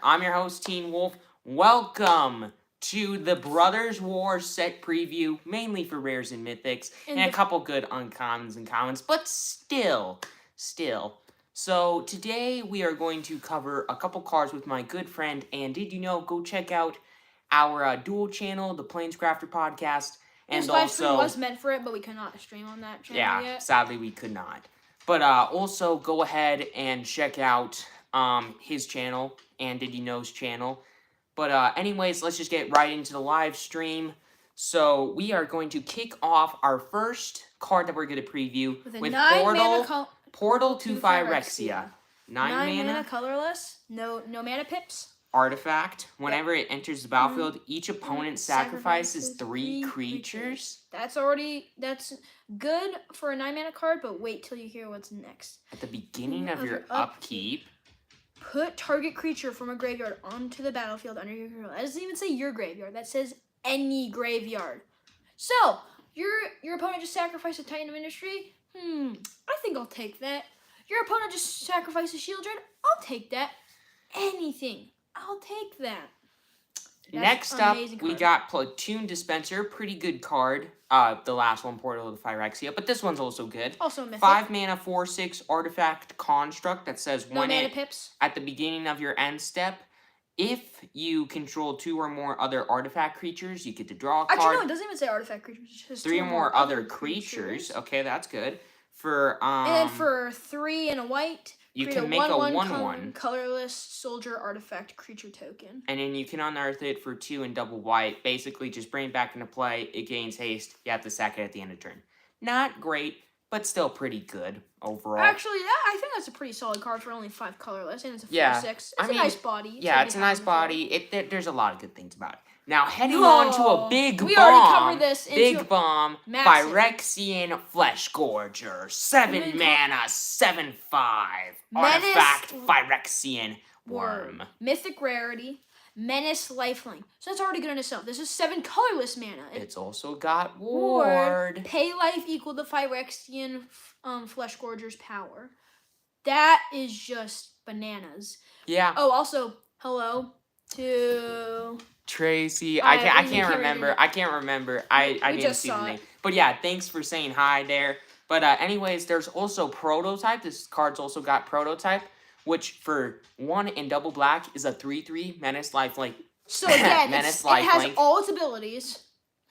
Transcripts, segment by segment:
I'm your host, Teen Wolf. Welcome to the Brothers War set preview, mainly for rares and mythics, and a couple good uncommons and commons, but still. So today we are going to cover a couple cards with my good friend, and did you know, go check out our dual channel, the Planescrafter Podcast, and this also... live stream was meant for it, but we could not stream on that channel yet. Sadly we could not. But also go ahead and check out his channel and Did You Know's channel. But anyways, let's just get right into the live stream. So we are going to kick off our first card that we're going to preview with Portal to Phyrexia. 9 mana, colorless, no mana pips. Artifact. Whenever it enters the battlefield, each opponent sacrifices 3 creatures. That's good for a 9 mana card, but wait till you hear what's next. At the beginning of your upkeep, put target creature from a graveyard onto the battlefield under your control. That doesn't even say your graveyard. That says any graveyard. So, your opponent just sacrificed a Titan of Industry? I think I'll take that. Your opponent just sacrificed a Shield Dread? I'll take that. Anything. I'll take that. Next up, we got Platoon Dispenser. Pretty good card. The last one, Portal to Phyrexia. But this one's also good. Also a mythic. 5 mana, 4/6 artifact construct that says no mana pips. At the beginning of your end step, if you control 2 or more other artifact creatures, you get to draw a card. Actually, no, it doesn't even say artifact creatures. It's just 3 or more other creatures. Okay, that's good. And then for 3 and a white, you can make a 1/1 colorless soldier artifact creature token. And then you can unearth it for 2 and double white. Basically, just bring it back into play. It gains haste. You have to sack it at the end of turn. Not great, but still pretty good overall. Actually, I think that's a pretty solid card for only 5 colorless, and it's a 4/6. It's a nice body. It's a nice body. There's a lot of good things about it. Now, heading on to a big bomb. We already covered this. Big bomb. Phyrexian Fleshgorger. 7 mana, 7/5. Artifact Phyrexian Worm. Mythic rarity. Menace lifelink. So that's already good in itself. This is 7 colorless mana. It's also got Ward. Pay life equal to Phyrexian Fleshgorger's power. That is just bananas. Yeah. Oh, also, hello to Tracy. I can't remember. I didn't see the name. But yeah, thanks for saying hi there. But anyways, there's also Prototype. This card's also got Prototype, which for 1 and double black is a 3/3 Menace lifelink. So again, it has all its abilities,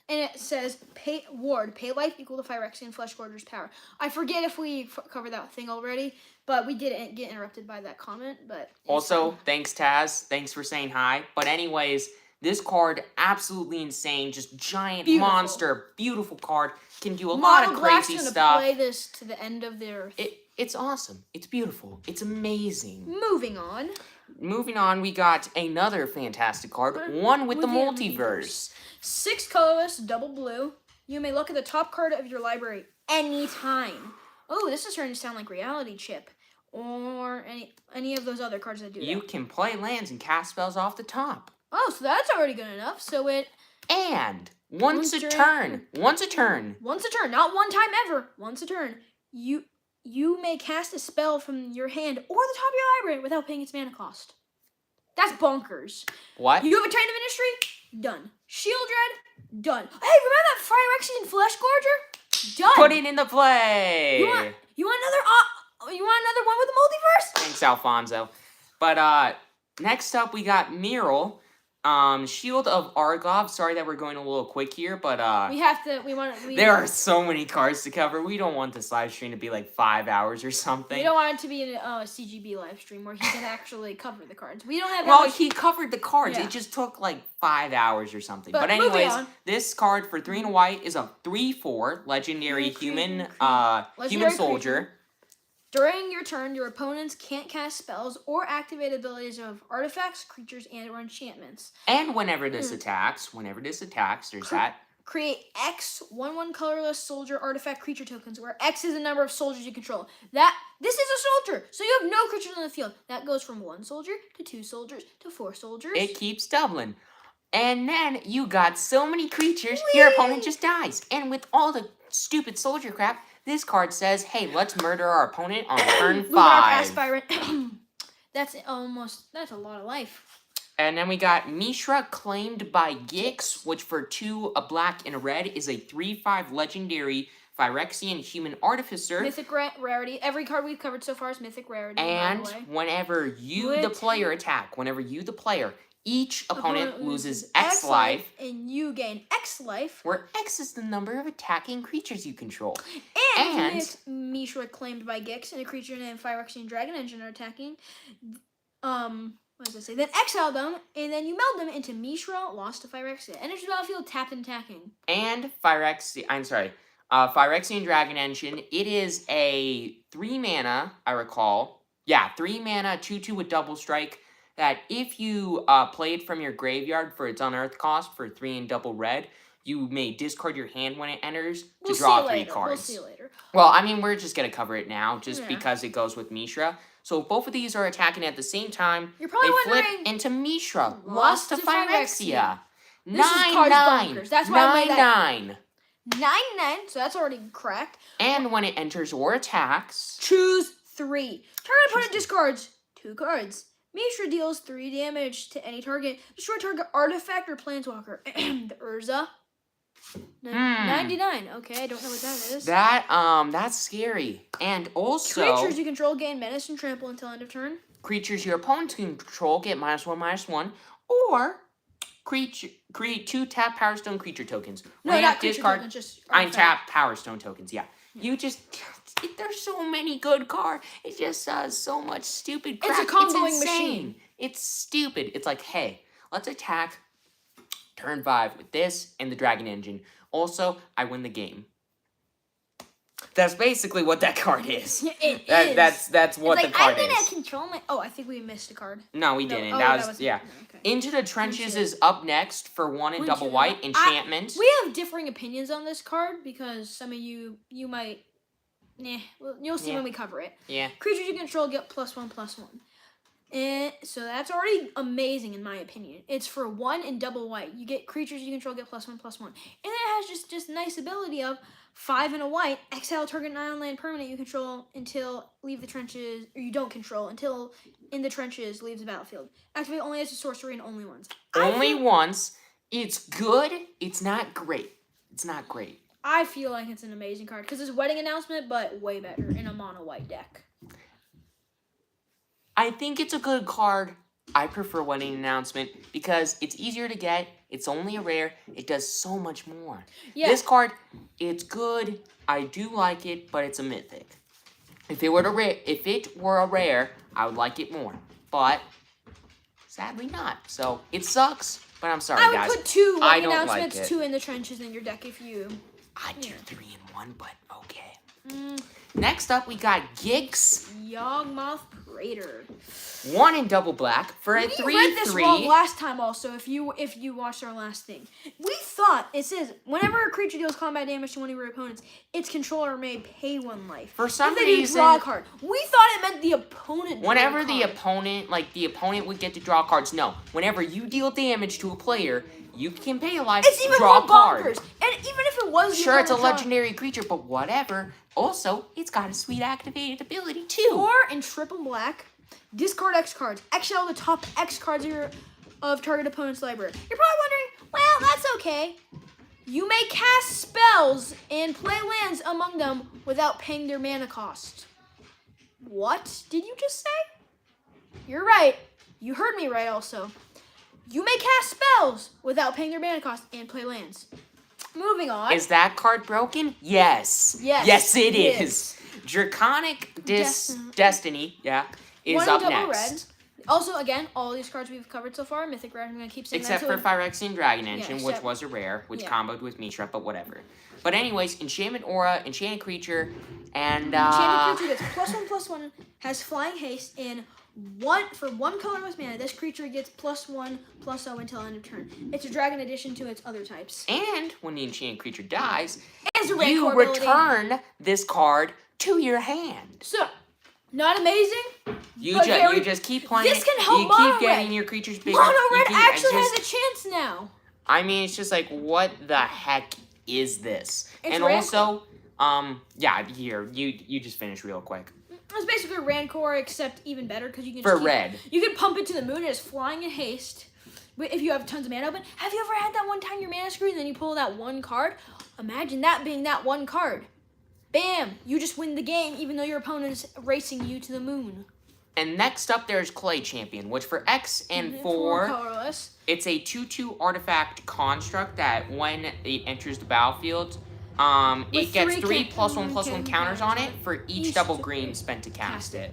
and it says pay life equal to Phyrexian Fleshgorger's power. I forget if we covered that thing already, but we didn't get interrupted by that comment. But also, thanks Taz. Thanks for saying hi. But anyways, this card, absolutely insane. Just giant monster. Beautiful card. Can do a lot of crazy stuff. Play this to the end of their... It's awesome. It's beautiful. It's amazing. Moving on, we got another fantastic card. One with the multiverse. 6 colorless, double blue. You may look at the top card of your library anytime. Oh, this is starting to sound like Reality Chip. Or any of those other cards that do that. You can play lands and cast spells off the top. Oh, so that's already good enough. So it... And once a turn, not one time ever, once a turn, you may cast a spell from your hand or the top of your library without paying its mana cost. That's bonkers. What? You have a Titan of Industry? Done. Shield Dread? Done. Hey, remember that Phyrexian Fleshgorger? Done. Put it into play. You want another one with the multiverse? Thanks, Alfonso. But next up we got Miral. Shield of Argov. Sorry that we're going a little quick here, but there are so many cards to cover. We don't want this live stream to be like 5 hours or something. We don't want it to be a CGB live stream where he can actually cover the cards. We don't have. Well, he covered the cards. Yeah. It just took like 5 hours or something. But anyways, this card for 3 and white is a 3/4 legendary human soldier. During your turn, your opponents can't cast spells or activate abilities of artifacts, creatures, and/or enchantments. And whenever this attacks, there's that. Create X 1/1 colorless soldier artifact creature tokens, where X is the number of soldiers you control. This is a soldier, so you have no creatures on the field. That goes from 1 soldier to 2 soldiers to 4 soldiers. It keeps doubling. And then you got so many creatures, your opponent just dies. And with all the stupid soldier crap, this card says, hey, let's murder our opponent on turn 5. That's a lot of life. And then we got Mishra, claimed by Gix, which for 2, a black and a red, is a 3/5 legendary Phyrexian human artificer. Mythic rarity. Every card we've covered so far is mythic rarity. And by the way. whenever you, the player, attack, each opponent loses X life, and you gain X life, where X is the number of attacking creatures you control. And if Mishra, claimed by Gix, and a creature named Phyrexian Dragon Engine are attacking, what does it say? Then exile them, and then you meld them into Mishra, lost to Phyrexia. Energy battlefield, tapped and attacking. And Phyrexian Dragon Engine. It is a 3 mana, I recall. Yeah, 3 mana, 2/2 with double strike. That if you play it from your graveyard for its unearth cost for 3 and double red, you may discard your hand when it enters to draw 3 cards. We'll see you later. Well, I mean, we're just going to cover it now, just because it goes with Mishra. So if both of these are attacking at the same time, you're probably flip wondering, into Mishra, lost to Phyrexia. 9/9. That's why I made that. 9/9. 9/9, so that's already correct. And when it enters or attacks, choose 3. Target opponent discards 2 cards. Mishra deals 3 damage to any target. Destroy target artifact or planeswalker. The Urza. 99. Okay, I don't know what that is. That's scary. And also, creatures you control gain menace and trample until end of turn. Creatures your opponents control get -1/-1, or create 2 tap Power Stone creature tokens. No, not creature tokens, just untap Power Stone tokens. Yeah. You just, there's so many good cards. It just does so much stupid crap. It's a comboing machine. It's stupid. It's like, hey, let's attack turn 5 with this and the Dragon Engine. Also, I win the game. That's basically what that card is. It is. That's what the card is. I'm gonna control my. Oh, I think we missed a card. No, we didn't. Oh, that was yeah. Okay. Into the Trenches is up next for 1 and double white enchantment. We have differing opinions on this card because some of you might. Well, you'll see when we cover it. Yeah. Creatures you control get +1/+1. And so that's already amazing in my opinion. It's for 1 and double white. You get creatures you control get +1/+1. And then it has just nice ability of 5 and a white, exile target non-land permanent you control until leave the trenches, or you don't control until in the trenches leaves the battlefield. Activate only as a sorcery and only once. Only once. It's good. It's not great. It's not great. I feel like it's an amazing card because it's Wedding Announcement, but way better in a mono white deck. I think it's a good card. I prefer Wedding Announcement because it's easier to get. It's only a rare. It does so much more. Yeah. This card, it's good. I do like it, but it's a mythic. If it were a rare, I would like it more. But sadly not. So it sucks, but I'm sorry, guys. I would put 2 Wedding don't Announcements, like it. 2 in the trenches in your deck if you. I'd do 3 and 1, but okay. Next up, we got Gix. Yawgmoth Praetor. 1 in double black for a 3/3. We read this wrong last time also, if you watched our last thing. We thought, it says, whenever a creature deals combat damage to one of your opponents, its controller may pay 1 life. For some if they reason, draw a card. We thought it meant the opponent. Whenever the opponent would get to draw cards. No, whenever you deal damage to a player, you can pay a life it's to even draw more a card. bonkers. And even if it was, Sure, it's a legendary creature, but whatever. Also, it's got a sweet activated ability too. 4 in triple black. Discard X cards. Exile the top X cards of target opponent's library. You're probably wondering, well, that's okay. You may cast spells and play lands among them without paying their mana cost. What did you just say? You're right. You heard me right also. You may cast spells without paying their mana cost and play lands. Moving on. Is that card broken? Yes. Yes. Yes, it It is. Draconic Destiny, is 1 up double next. red. Also, again, all these cards we've covered so far, Mythic Rare, I'm going to keep saying Except that. for Phyrexian Dragon Engine, which except- was a rare, which yeah. comboed with Mishra, but whatever. But anyways, Enchantment Aura, Enchanted Creature, and Enchanted creature gets +1/+1, has flying haste, and for 1 colorless mana, this creature gets +1/+0 until end of turn. It's a dragon addition to its other types. And when the Enchanted Creature dies, As a you red ability. return this card to your hand. So, not amazing. You but very- just keep playing This it. can help You Mono keep getting Red. your creatures bigger. Mono You Red keep- actually just- has a chance now. I mean, it's just like, what the heck is this? It's and red. also, yeah, here, you just finish real quick. It's basically Rancor, except even better because you can For just red. You can pump it to the moon. It's flying in haste. But if you have tons of mana open, have you ever had that one time your mana screwed and then you pull that one card? Imagine that being that one card. Bam! You just win the game even though your opponent is racing you to the moon. And next up, there's Clay Champion, which for X and For 4, colorless. it's a 2/2 artifact construct that when it enters the battlefield, it gets 3 +1/+1 counters on it for each double green spent to cast it.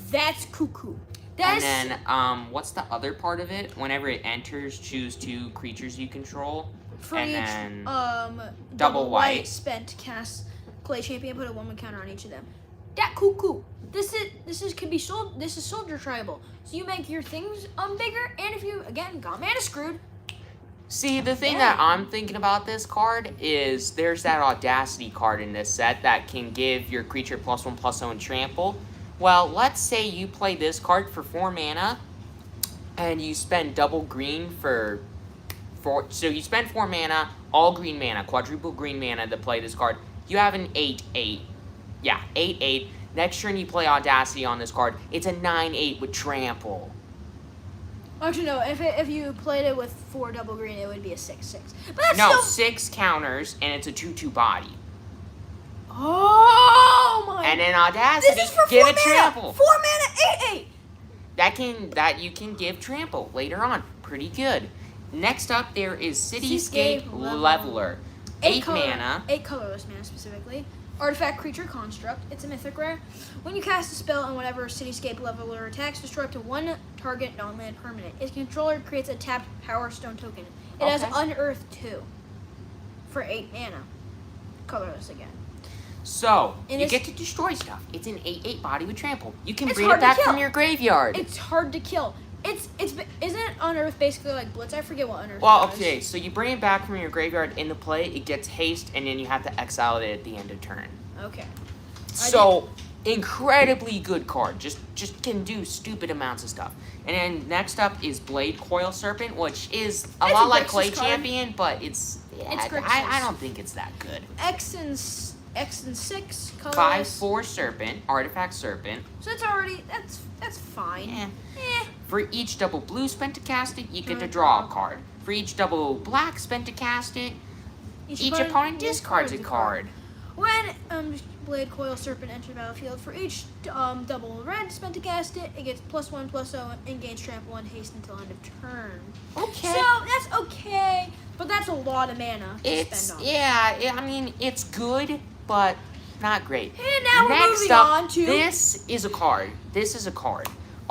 That's cuckoo. And then, what's the other part of it? Whenever it enters, choose 2 creatures you control. For and each then double white spent to cast Clay Champion, put a 1/1 counter on each of them. That cuckoo. This could be sold. This is Soldier Tribal. So you make your things bigger, and if you again got mana screwed. See, the thing that I'm thinking about this card is there's that Audacity card in this set that can give your creature +1/+0 trample. Well, let's say you play this card for 4 mana, and you spend double green for 4. So you spend 4 mana, all green mana, quadruple green mana to play this card. You have an 8/8. Yeah, 8/8. Next turn you play Audacity on this card. It's a 9/8 with trample. Actually, no. If you played it with 4 double green, it would be a 6/6. But that's No, still 6 counters, and it's a 2/2 body. Oh my! And then Audacity, This is for give 4 it mana. trample. 4 mana, 8/8. That you can give trample later on. Pretty good. Next up, there is Cityscape Leveler. 8 mana. 8 colorless mana specifically. Artifact creature construct. It's a mythic rare. When you cast a spell on whatever Cityscape Leveler attacks, destroy up to 1 target non-land permanent. Its controller creates a tapped Power Stone token. It has Unearth 2 for 8 mana. Colorless again. So, And you get to destroy stuff. It's an 8/8 body with trample. You can It's bring hard it to back kill. from your graveyard. It's hard to kill. Isn't Unearth basically like Blitz? I forget what Unearth Well, does. okay, so you bring it back from your graveyard into play, it gets haste, and then you have to exile it at the end of turn. Okay. So, incredibly good card. Just can do stupid amounts of stuff. And then next up is Blade Coil Serpent, which is a It's lot a like Grixis Clay card. Champion, but it's Grixis. I don't think it's that good. X and 6 colorless. 5/4 Serpent, Artifact Serpent. So it's already that's fine. Yeah. Eh. For each double blue spent to cast it, you get to draw a card. For each double black spent to cast it, each opponent discards a card. When Blade Coil Serpent enters the battlefield, for each double red spent to cast it, it gets +1/+0 and gains trample and haste until end of turn. Okay. So that's okay, but that's a lot of mana to spend on. I mean, it's good, but not great. And now we're Next moving up, on to this is a card.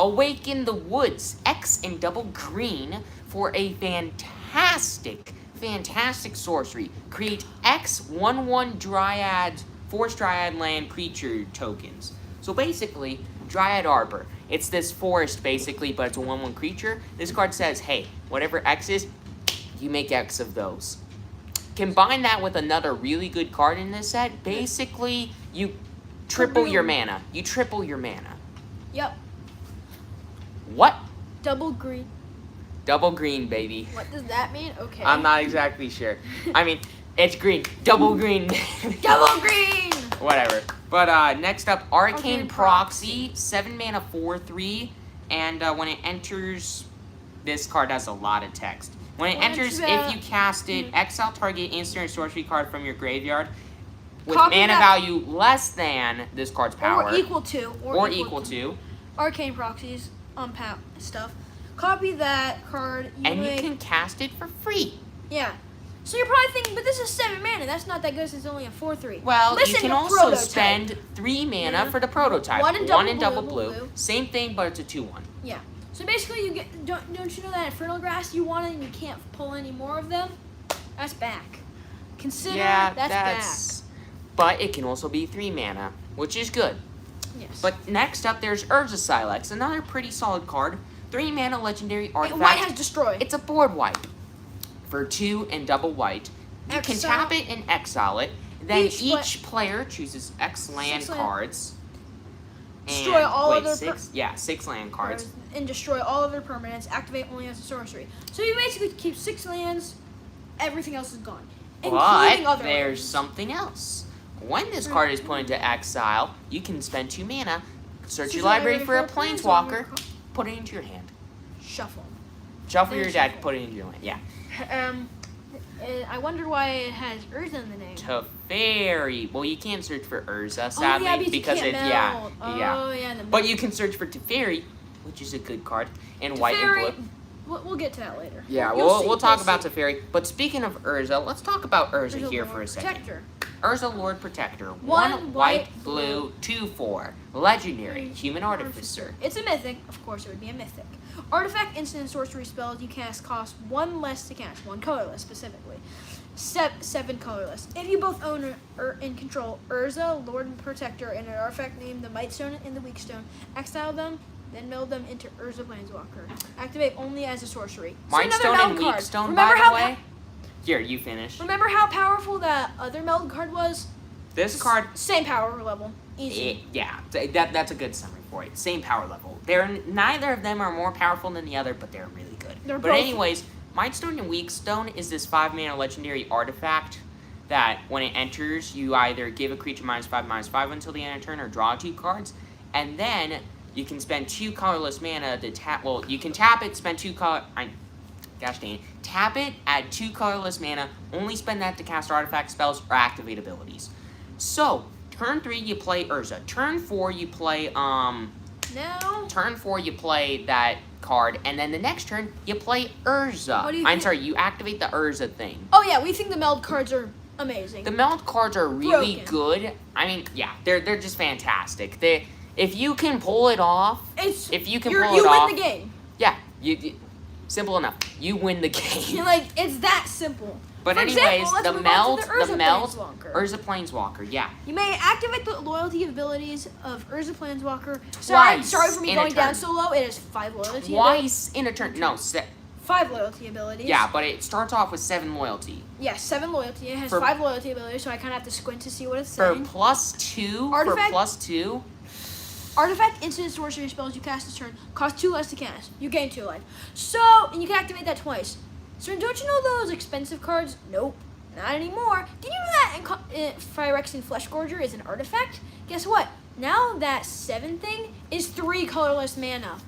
Awaken the Woods, X and double green for a fantastic sorcery. Create X 1/1 Dryad, Force Dryad land creature tokens. So basically, Dryad Arbor. It's this forest basically, but it's a 1/1 creature. This card says, hey, whatever X is, you make X of those. Combine that with another really good card in this set. Basically, you triple your mana. Yep, What? double green. Double green, baby. What does that mean? Okay. I'm not exactly sure. I mean, it's green. Double green. Double green. Whatever. But next up, Arcane Arcane Proxy. 7 mana, 4/3. And when it enters, this card has a lot of text. When it enters, if you cast it, exile target instant or sorcery card from your graveyard with Copy mana that- value less than this card's power. Or equal to. Or equal to. Arcane Proxies stuff. Copy that card. And you can cast it for free. Yeah. So you're probably thinking, but this is 7 mana. That's not that good since it's only a 4/3. Well, Listen you can to also Prototype. spend 3 mana Yeah. for the prototype. One in double blue. Same thing, but it's a 2/1. Yeah. So basically, you get don't you know that Infernal Grass you wanted and you can't pull any more of them? That's back. Consider that's back. But it can also be 3 mana, which is good. Yes. But next up, there's Urza Silex, another pretty solid card. 3 mana legendary artifact. White has destroy. It's a board wipe for 2 and double white. You can Exile. tap it and exile it. Then Each player chooses X land 6 land. cards. Destroy And- all wait, other 6 land cards. and destroy all other permanents. Activate only as a sorcery. So you basically keep 6 lands. Everything else is gone, including But other there's lands. something else. When this card is put into exile, you can spend 2 mana, Search your library for a Planeswalker. Put it into your hand. Shuffle. Shuffle Then your deck. shuffle. Put it into your hand. Yeah. I wonder why it has Urza in the name. Teferi. Well, you can't search for Urza, sadly, oh, yeah, because you can't it's meld. yeah. Oh, yeah. But you can search for Teferi, which is a good card, in white and blue. We'll get to that later. Yeah, You'll we'll talk see. about Teferi. But speaking of Urza, let's talk about Urza Urza here Lord for a second. Protector. Urza Lord Protector. One white, white, blue, 2/4. Legendary. Human Artificer. It's a mythic. Of course, it would be a mythic. Artifact, instant, and sorcery spells you cast cost 1 less to cast. 1 colorless, specifically. 7 colorless. If you both own or in control Urza, Lord and Protector, and an artifact named the Might Stone and the Weak Stone, exile them, then meld them into Urza Planeswalker. Activate only as a sorcery. Might another Stone meld and card. Weak Stone, Remember by how the way. Here, you finish. Remember how powerful that other meld card was? This card, Same power level. Easy. that's a good summary for it. Same power level. Neither of them are more powerful than the other, but they're really good. They're But both- anyways, Might Stone and Weak Stone is this 5-mana legendary artifact that when it enters, you either give a creature -5/-5 until the end of turn or draw 2 cards, and then you can spend 2 colorless mana to tap. Well, you can tap it, spend 2 color. Gosh dang it. Tap it, add 2 colorless mana, only spend that to cast artifact spells or activate abilities. So, turn 3 you play Urza. Turn 4 you play Now. Turn 4 you play that card, and then the next turn you play Urza. What do you I'm think? sorry, you activate the Urza thing. Oh yeah, we think the meld cards are amazing. The meld cards are really Broken. good. I mean, yeah, they're just fantastic. If you can pull it off, It's if you can you pull it win off, the game. yeah, you simple enough. You win the game. Like it's that simple. But For anyways, example, let's the move on meld, to the Urza Planeswalker. Urza Planeswalker, yeah. You may activate the loyalty abilities of Urza Planeswalker. Twice Sorry for me in a going down turn. so low. It is 5 loyalty. abilities. Twice in a turn. No, 5 loyalty abilities. yeah, but it starts off with 7 loyalty. Yeah, 7 loyalty. It has For- 5 loyalty abilities, so I kind of have to squint to see what it's For saying. +2, Artifact- Artifact, instant, sorcery spells you cast this turn cost 2 less to cast. You gain 2 life. So, and you can activate that twice. So, don't you know those expensive cards? Nope, not anymore. Did you know that Phyrexian Fleshgorger is an artifact? Guess what? Now that 7 thing is 3 colorless mana.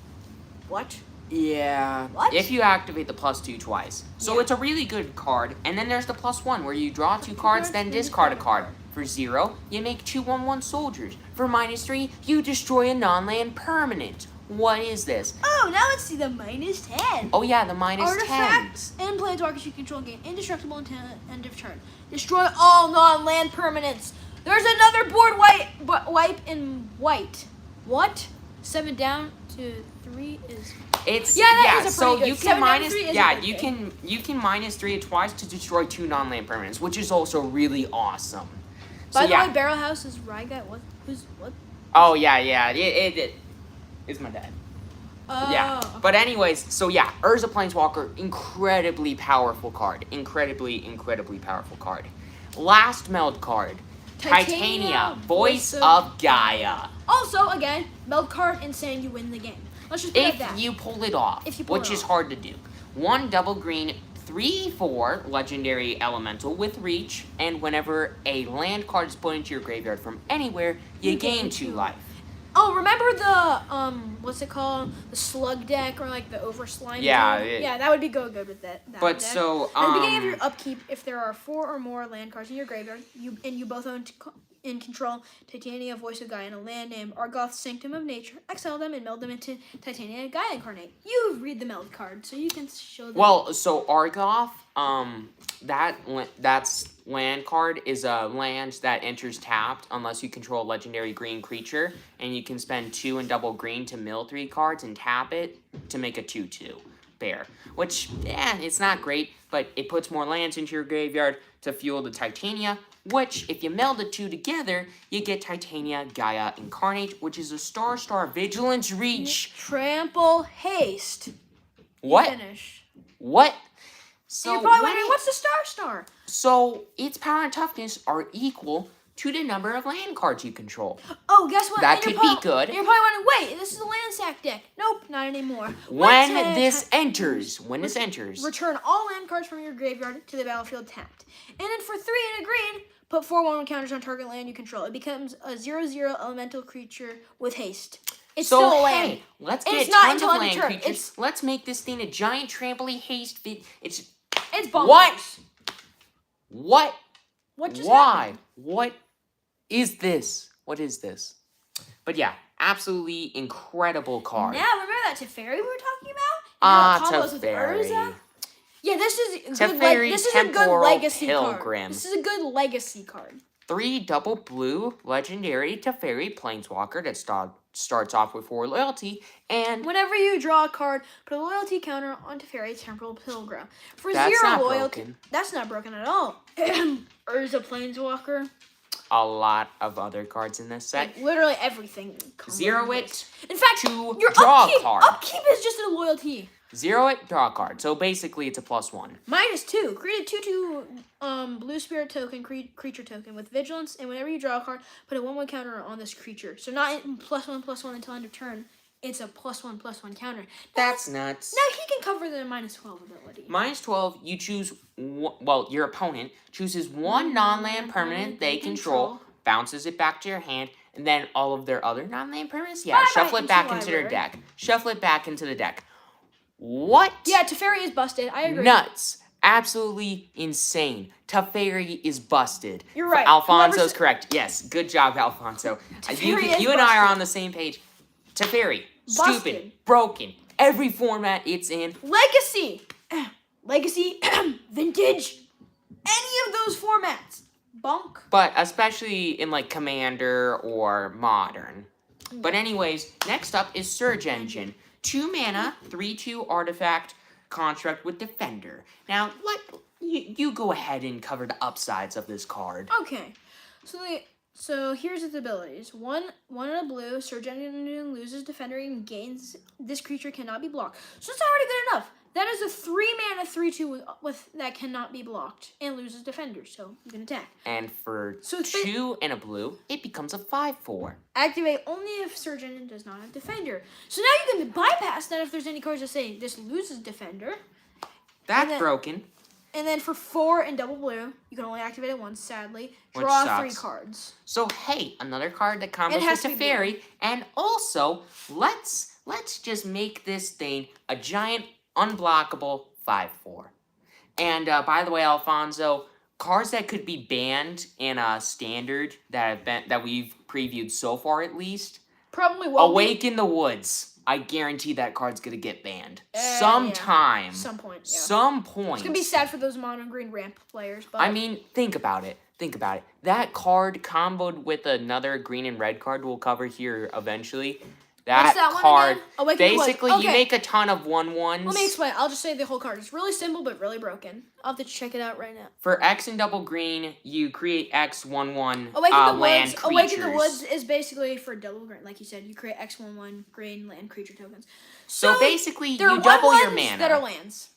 What? Yeah. What? If you activate the +2 twice. So Yeah. it's a really good card. And then there's the +1 where you draw 2 cards, then discard a card. For 0, you make 2 1/1 soldiers. For -3, you destroy a non-land permanent. What is this? Oh, now let's see the -10. Oh yeah, the -10. Artifacts and planeswalkers you control gain indestructible until end of turn. Destroy all non-land permanents. There's another board wipe in white. What? 7 down to 3 is. It's Yeah, that is a so pretty you good. can 7 down to minus 3 is a yeah, good you thing. can -3 it twice to destroy 2 non-land permanents, which is also really awesome. By So the yeah. way, Barrel House is Rygat. What? Oh yeah. It's my dad. Oh. Yeah. But anyways, so yeah, Urza Planeswalker, incredibly powerful card. Incredibly powerful card. Last meld card. Titania, Voice of Gaia. Also, again, meld card insane, you win the game. Let's just put it If at that. you pull it off, If you pull which it is off. hard to do. 1 double green, 3/4 legendary elemental with reach, and whenever a land card is put into your graveyard from anywhere, you gain 2 life. Oh, remember the what's it called? The slug deck or like the overslime. Yeah, deck? Yeah, that would be good with that. But deck. so At the beginning of your upkeep, if there are 4 or more land cards in your graveyard, you both own in control Titania, Voice of Gaia, and a land named Argoth, Sanctum of Nature, exile them and meld them into Titania Gaia Incarnate. You read the meld card, so you can show them. Well, so Argoth, that's land card is a land that enters tapped unless you control a legendary green creature, and you can spend 2 and double green to mill 3 cards and tap it to make a 2/2 bear. Which, it's not great, but it puts more lands into your graveyard to fuel the Titania, which, if you meld the 2 together, you get Titania Gaia Incarnate, which is a star Vigilance Reach. Trample Haste. What? Finish. What? So You're probably when wondering, what's the star? So its power and toughness are equal to the number of land cards you control. Oh, guess what? That And could you're be prob- good. You're probably wondering, wait, this is a land sack deck. Nope, not anymore. When What's this enters, return all land cards from your graveyard to the battlefield tapped. And then for 3 and a green, put 4/1 counters on target land you control. It becomes a 0/0 elemental creature with haste. It's So, still a land. hey, let's And get it's not tons of until land end of turn. creatures. Let's make this thing a giant trampoline haste fit. It's bonkers. What? What just Why? happened? What is this? What is this? But yeah, absolutely incredible card. Now, remember that Teferi we were talking about? Combos with Teferi. Urza? Yeah, this is Teferi this is a good Temporal legacy Pilgrim. card. This is a good legacy card. 3 double blue legendary Teferi Planeswalker that starts off with 4 loyalty, and Whenever you draw a card, put a loyalty counter on Teferi Temporal Pilgrim. For that's 0 not loyalty, broken. that's not broken at all. Urza Planeswalker. A lot of other cards in this set. Like, literally everything. Zero it. In fact, to your draw upkeep, a card. upkeep is just a loyalty. 0 it, draw a card. So basically, it's a +1. -2. Create a 2/2 blue spirit token, creature token with vigilance, and whenever you draw a card, put a 1/1 counter on this creature. So not +1/+1 until end of turn. It's a +1/+1 counter. That's nuts. Now he can cover the -12 ability. -12, you choose. Well, your opponent chooses 1 non-land permanent they control, bounces it back to your hand, and then all of their other non-land permanents. Yeah, Bye-bye shuffle it into back the into their library. deck. Shuffle it back into the deck. What? Yeah, Teferi is busted. I agree. Nuts. Absolutely insane. Teferi is busted. You're right. Alfonso's Whoever correct. Yes, good job, Alfonso. Teferi is You and I are busted. on the same page. Teferi, Busted. stupid, broken. Every format it's in. Legacy. Legacy. Vintage. Any of those formats. Bonk. But especially in like Commander or Modern. But anyways, next up is Surge Engine. 2 mana, 3/2 artifact construct with Defender. Now, you go ahead and cover the upsides of this card. Okay. So here's its abilities. One in a blue, Surge Engine loses Defender and gains. This creature cannot be blocked. So it's already good enough. That is a 3 mana 3/2 with that cannot be blocked and loses Defender, so you can attack. And for So it's 2 and a blue, it becomes a 5/4. Activate only if Surge Engine does not have Defender. So now you can bypass that if there's any cards that say this loses Defender. That's then- broken. And then for 4 and double blue, you can only activate it once, sadly. Which Draw sucks. 3 cards. So hey, another card that combos It has with to be Teferi, and also let's just make this thing a giant unblockable 5/4. And by the way, Alfonso, cards that could be banned in a standard that we've previewed so far at least. Probably will Awake in the Woods. I guarantee that card's gonna get banned Yeah. sometime. Some point, yeah. Some point. It's gonna be sad for those mono green ramp players, but I mean, think about it. Think about it. That card comboed with another green and red card we'll cover here eventually. What's that one card, again? Awaken the Woods. basically, you Okay. make a ton of 1/1s. Let me explain. I'll just say the whole card. It's really simple but really broken. I'll have to check it out right now. For X and double green, you create X 1/1 Awaken the land Woods. creatures. Awaken the Woods is basically for double green, like you said. You create X/1/1 green land creature tokens. So basically, there are you double your 1/1s mana. that are lands.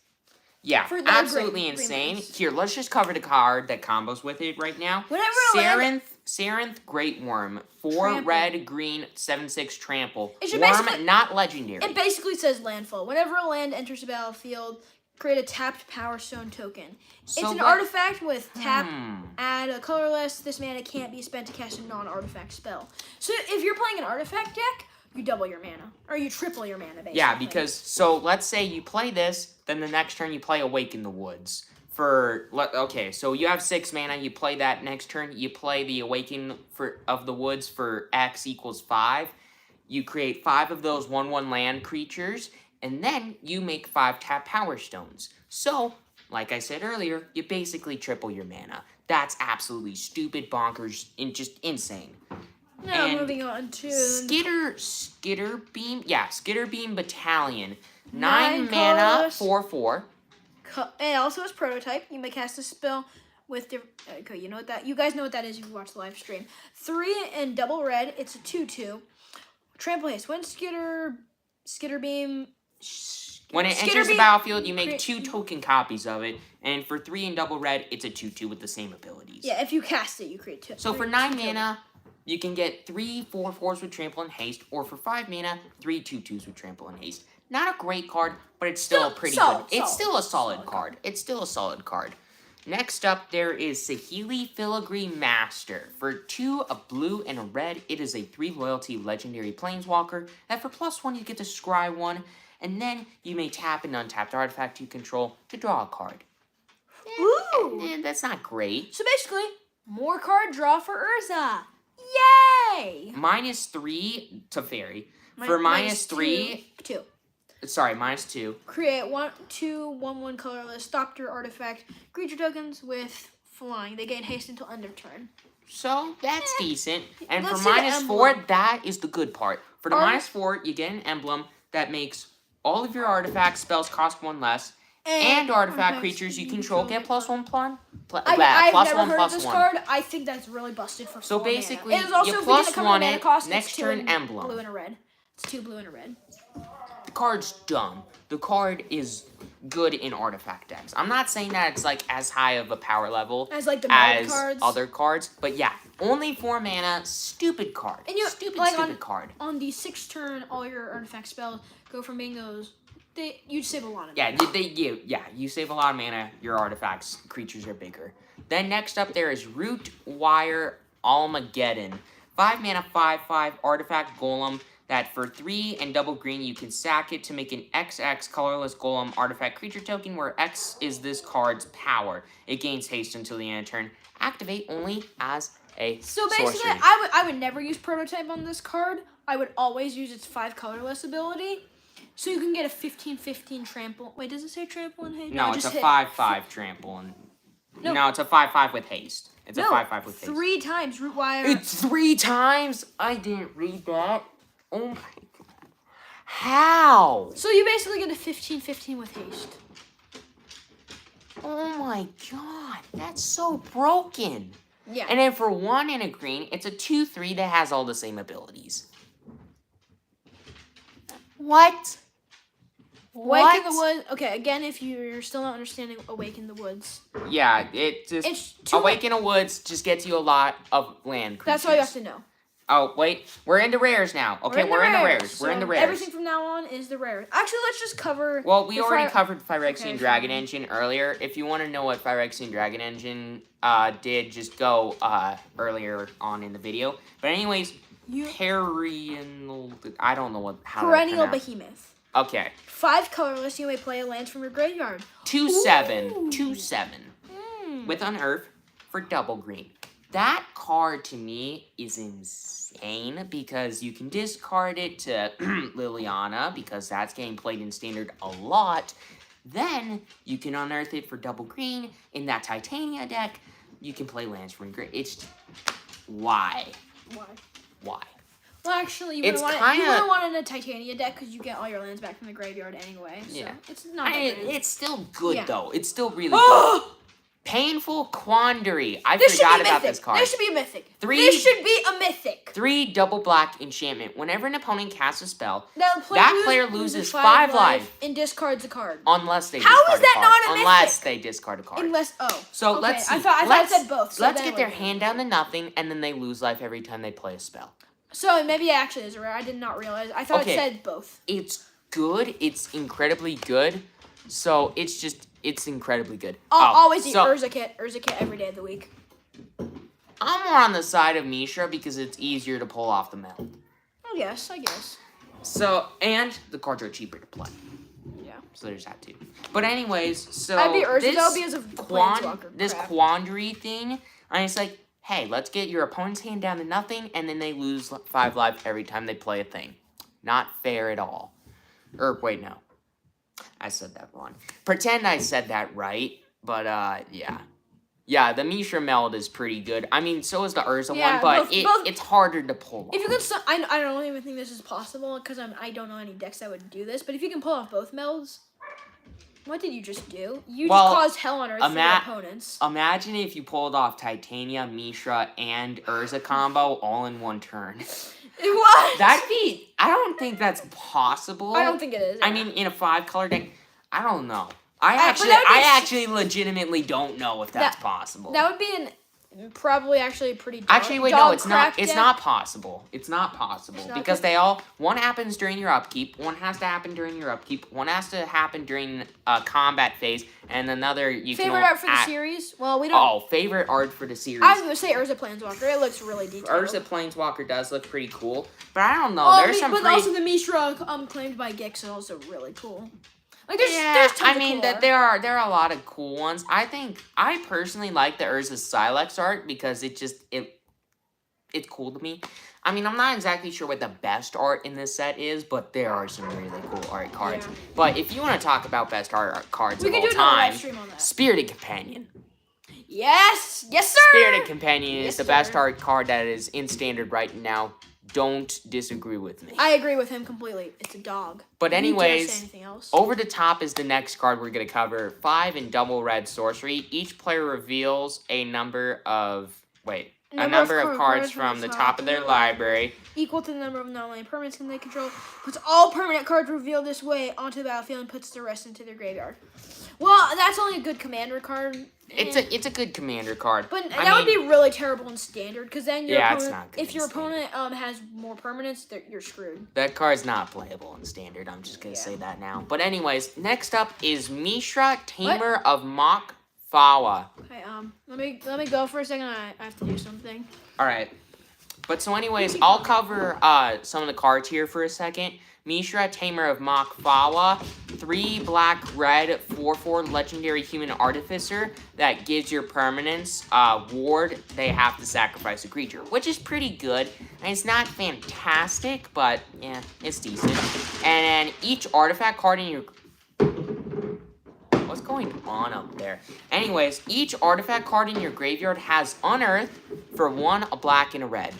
Yeah, for their absolutely green insane. lands. Here, let's just cover the card that combos with it right now. Whenever a land, Sarenth Great Worm, 4 Trample. red, green, 7/6 trample. It should Worm, basically- not legendary. it basically says landfall. Whenever a land enters the battlefield, create a tapped Power Stone token. So It's an what- artifact with tap. Hmm. Add a colorless. This mana can't be spent to cast a non-artifact spell. So if you're playing an artifact deck, you double your mana. Or you triple your mana, basically. Yeah, because, so let's say you play this, then the next turn you play Awake in the Woods. Okay, so you have 6 mana, you play that next turn, you play the Awaken of the Woods for X equals 5. You create 5 of those 1/1 land creatures, and then you make 5 tap Power Stones. So, like I said earlier, you basically triple your mana. That's absolutely stupid, bonkers, and just insane. Now and moving on to Skitter Beam? Yeah, Skitter Beam Battalion. 9 9 mana, colorless. 4/4. and also as prototype, you may cast a spell with okay, you know what that you guys know what that is if you watch the live stream. 3 and double red, it's a 2/2. Trample haste. When Skitter Beam When it Skitter enters the Beam- battlefield, you make create- 2 token copies of it. And for 3 and double red, it's a 2/2 with the same abilities. Yeah, if you cast it, you create 2. So for 9 mana, you can get 3 4/4s with Trample and Haste, or for 5 mana, 3 2/2s with Trample and Haste. Not a great card, but it's still a pretty solid, good. It's solid, still a solid solid card. It's still a solid card. Next up, there is Saheeli Filigree Master. For 2, a blue and a red, it is a 3 loyalty legendary planeswalker. That for +1, you get to scry 1, and then you may tap an untapped artifact you control to draw a card. Ooh! That's not great. So basically, more card draw for Urza. Yay! -3 to fairy. For -3, two. sorry, -2. Create 1/2/1/1 colorless Doctor artifact creature tokens with flying. They gain haste until end of turn. So that's decent. And for Let's see the -4, emblem. that is the good part. For the Our- -4, you get an emblem that makes all of your artifact spells cost 1 less, and artifact artifacts creatures you control get +1 +1. I've never heard of this +1. card. I think that's really busted for So 4 mana. basically, It is also you if we get a +1 mana it, cost, next it's 2 turn in emblem. Blue and a red. It's 2 blue and a red. The card's dumb. The card is good in artifact decks. I'm not saying that it's like as high of a power level As like the meld as cards. other cards, but yeah, only 4 mana, stupid card. And you- stupid like card. On the 6th turn, all your artifact spells go from being those. You'd save a lot of. Yeah, you save a lot of mana. Your artifacts, creatures are bigger. Then next up there is Root Wire Armageddon. 5 mana, 5/5 artifact golem. That for 3 and double green, you can sack it to make an XX colorless golem artifact creature token, where X is this card's power. It gains haste until the end of turn. Activate only as a So basically, sorcery. I would never use prototype on this card. I would always use its 5 colorless ability. So you can get a 15/15 trample. Wait, does it say trample and haste? No, it's just a hit 5/5 trample. And No. no, it's a 5/5 with haste. It's a No, 5/5 with haste. 3 times root wire. It's 3 times? I didn't read that. Oh my god. How? So you basically get a 15/15 with haste. Oh my god. That's so broken. Yeah. And then for 1 and a green, it's a 2/3 that has all the same abilities. What? Awaken the Woods. Okay, again, if you're still not understanding Awaken the Woods. Yeah, it just... It's 2 Awaken a Woods just gets you a lot of land creatures. That's all you have to know. Oh, wait. We're into rares now. Okay, we're into rares. We're So into rares. Everything from now on is the rares. Actually, let's just cover... Well, we the already Fire- covered Phyrexian Okay, Dragon fine. Engine earlier. If you want to know what Phyrexian Dragon Engine did, just go earlier on in the video. But anyways, perennial... I don't know how to Perennial pronounce. Behemoth. Okay. 5 colorless, you may play a land from your graveyard. 2/7. Ooh. 2/7. Hmm. With Unearth for double green. That card to me is insane because you can discard it to Liliana because that's getting played in Standard a lot. Then you can unearth it for double green in that Titania deck. You can play lands from your graveyard. It's why? Why? Well, actually, you It's wouldn't want kinda- it in a Titania deck because you get all your lands back from the graveyard anyway. So Yeah. it's not. that great. It's still good Yeah. though. It's still really good. Painful Quandary. I This should forgot be about mythic. this card. This should be a mythic. 3 This should be a mythic. 3 double black enchantment. Whenever an opponent casts a spell, That player loses 5 life. and discards a card. unless they How discard is that a card. not a Unless mythic? they discard a card. Unless So okay. let's see. I thought let's, it said both. So let's then get it their would- hand down to nothing, and then they lose life every time they play a spell. So maybe it actually is rare. I did not realize. I thought Okay. it said both. It's good. It's incredibly good. So it's incredibly good. I'll always eat so Urza Kit every day of the week. I'm more on the side of Mishra because it's easier to pull off the meld. I guess. So, and the cards are cheaper to play. Yeah. So there's that too. But anyways, so I'd be Urza this though because of Planeswalker this crap. quandary thing, and it's like, hey, let's get your opponent's hand down to nothing, and then they lose 5 life every time they play a thing. Not fair at all. Or wait, no, I said that wrong. Pretend I said that right, but yeah. Yeah, the Mishra meld is pretty good. I mean, so is the Urza Yeah, one, but both- it's harder to pull If you off. could, I don't even think this is possible because I don't know any decks that would do this. But if you can pull off both melds, what did you just do? You Well, just caused hell on earth for your opponents. Imagine if you pulled off Titania, Mishra, and Urza combo all in one turn. What? That'd be... I don't think that's possible. I don't think it is. I mean, in a 5-color deck, I don't know. I but that would be actually legitimately don't know if that's possible. that would be probably actually pretty. Actually, wait, no, it's not. It's not possible. It's not possible It's not because one happens during your upkeep, one has to happen during your upkeep, one has to happen during a combat phase, and another you favorite can. art for the series? Well, we don't. Oh, favorite art for the series. I was gonna say Urza Planeswalker. It looks really detailed. Urza Planeswalker does look pretty cool, but I don't know. Oh, There's some but pretty. also the Mishra claimed by Gix is also really cool. Like there's tons I of mean cool that art. there are a lot of cool ones. I personally like the Urza Silex art because it's cool to me. I mean, I'm not exactly sure what the best art in this set is, but there are some really cool art cards. Yeah. But if you want to talk about best art cards We of can all do another live time, stream on that. Spirited Companion. Yes, sir. Spirited Companion Yes, is the sir. best art card that is in standard right now. Don't disagree with me. I agree with him completely. It's a dog. But You dare anyways, say anything else? Over the Top is the next card we're going to cover. 5 in double red sorcery. Each player reveals a number of cards from the top of their library. Equal to the number of non-land permanents they control. Puts all permanent cards revealed this way onto the battlefield and puts the rest into their graveyard. Well, that's only a good commander card. It's a good commander card. But that would be really terrible in standard, because then your Yeah, it's opponent, not good if in your standard. opponent has more permanents, you're screwed. That card's not playable in standard. I'm just going to Yeah. say that now. But anyways, next up is Mishra, Tamer of Mok Fawa. Okay, let me go for a second. I have to do something. All right. But so anyways, I'll cover some of the cards here for a second. Mishra, Tamer of Mok Fawa, 3 black, red, 4/4 legendary human artificer that gives your permanents ward. They have to sacrifice a creature, which is pretty good. And it's not fantastic, but yeah, it's decent. And then each artifact card in your... What's going on up there? Anyways, each artifact card in your graveyard has Unearth for 1, a black, and a red.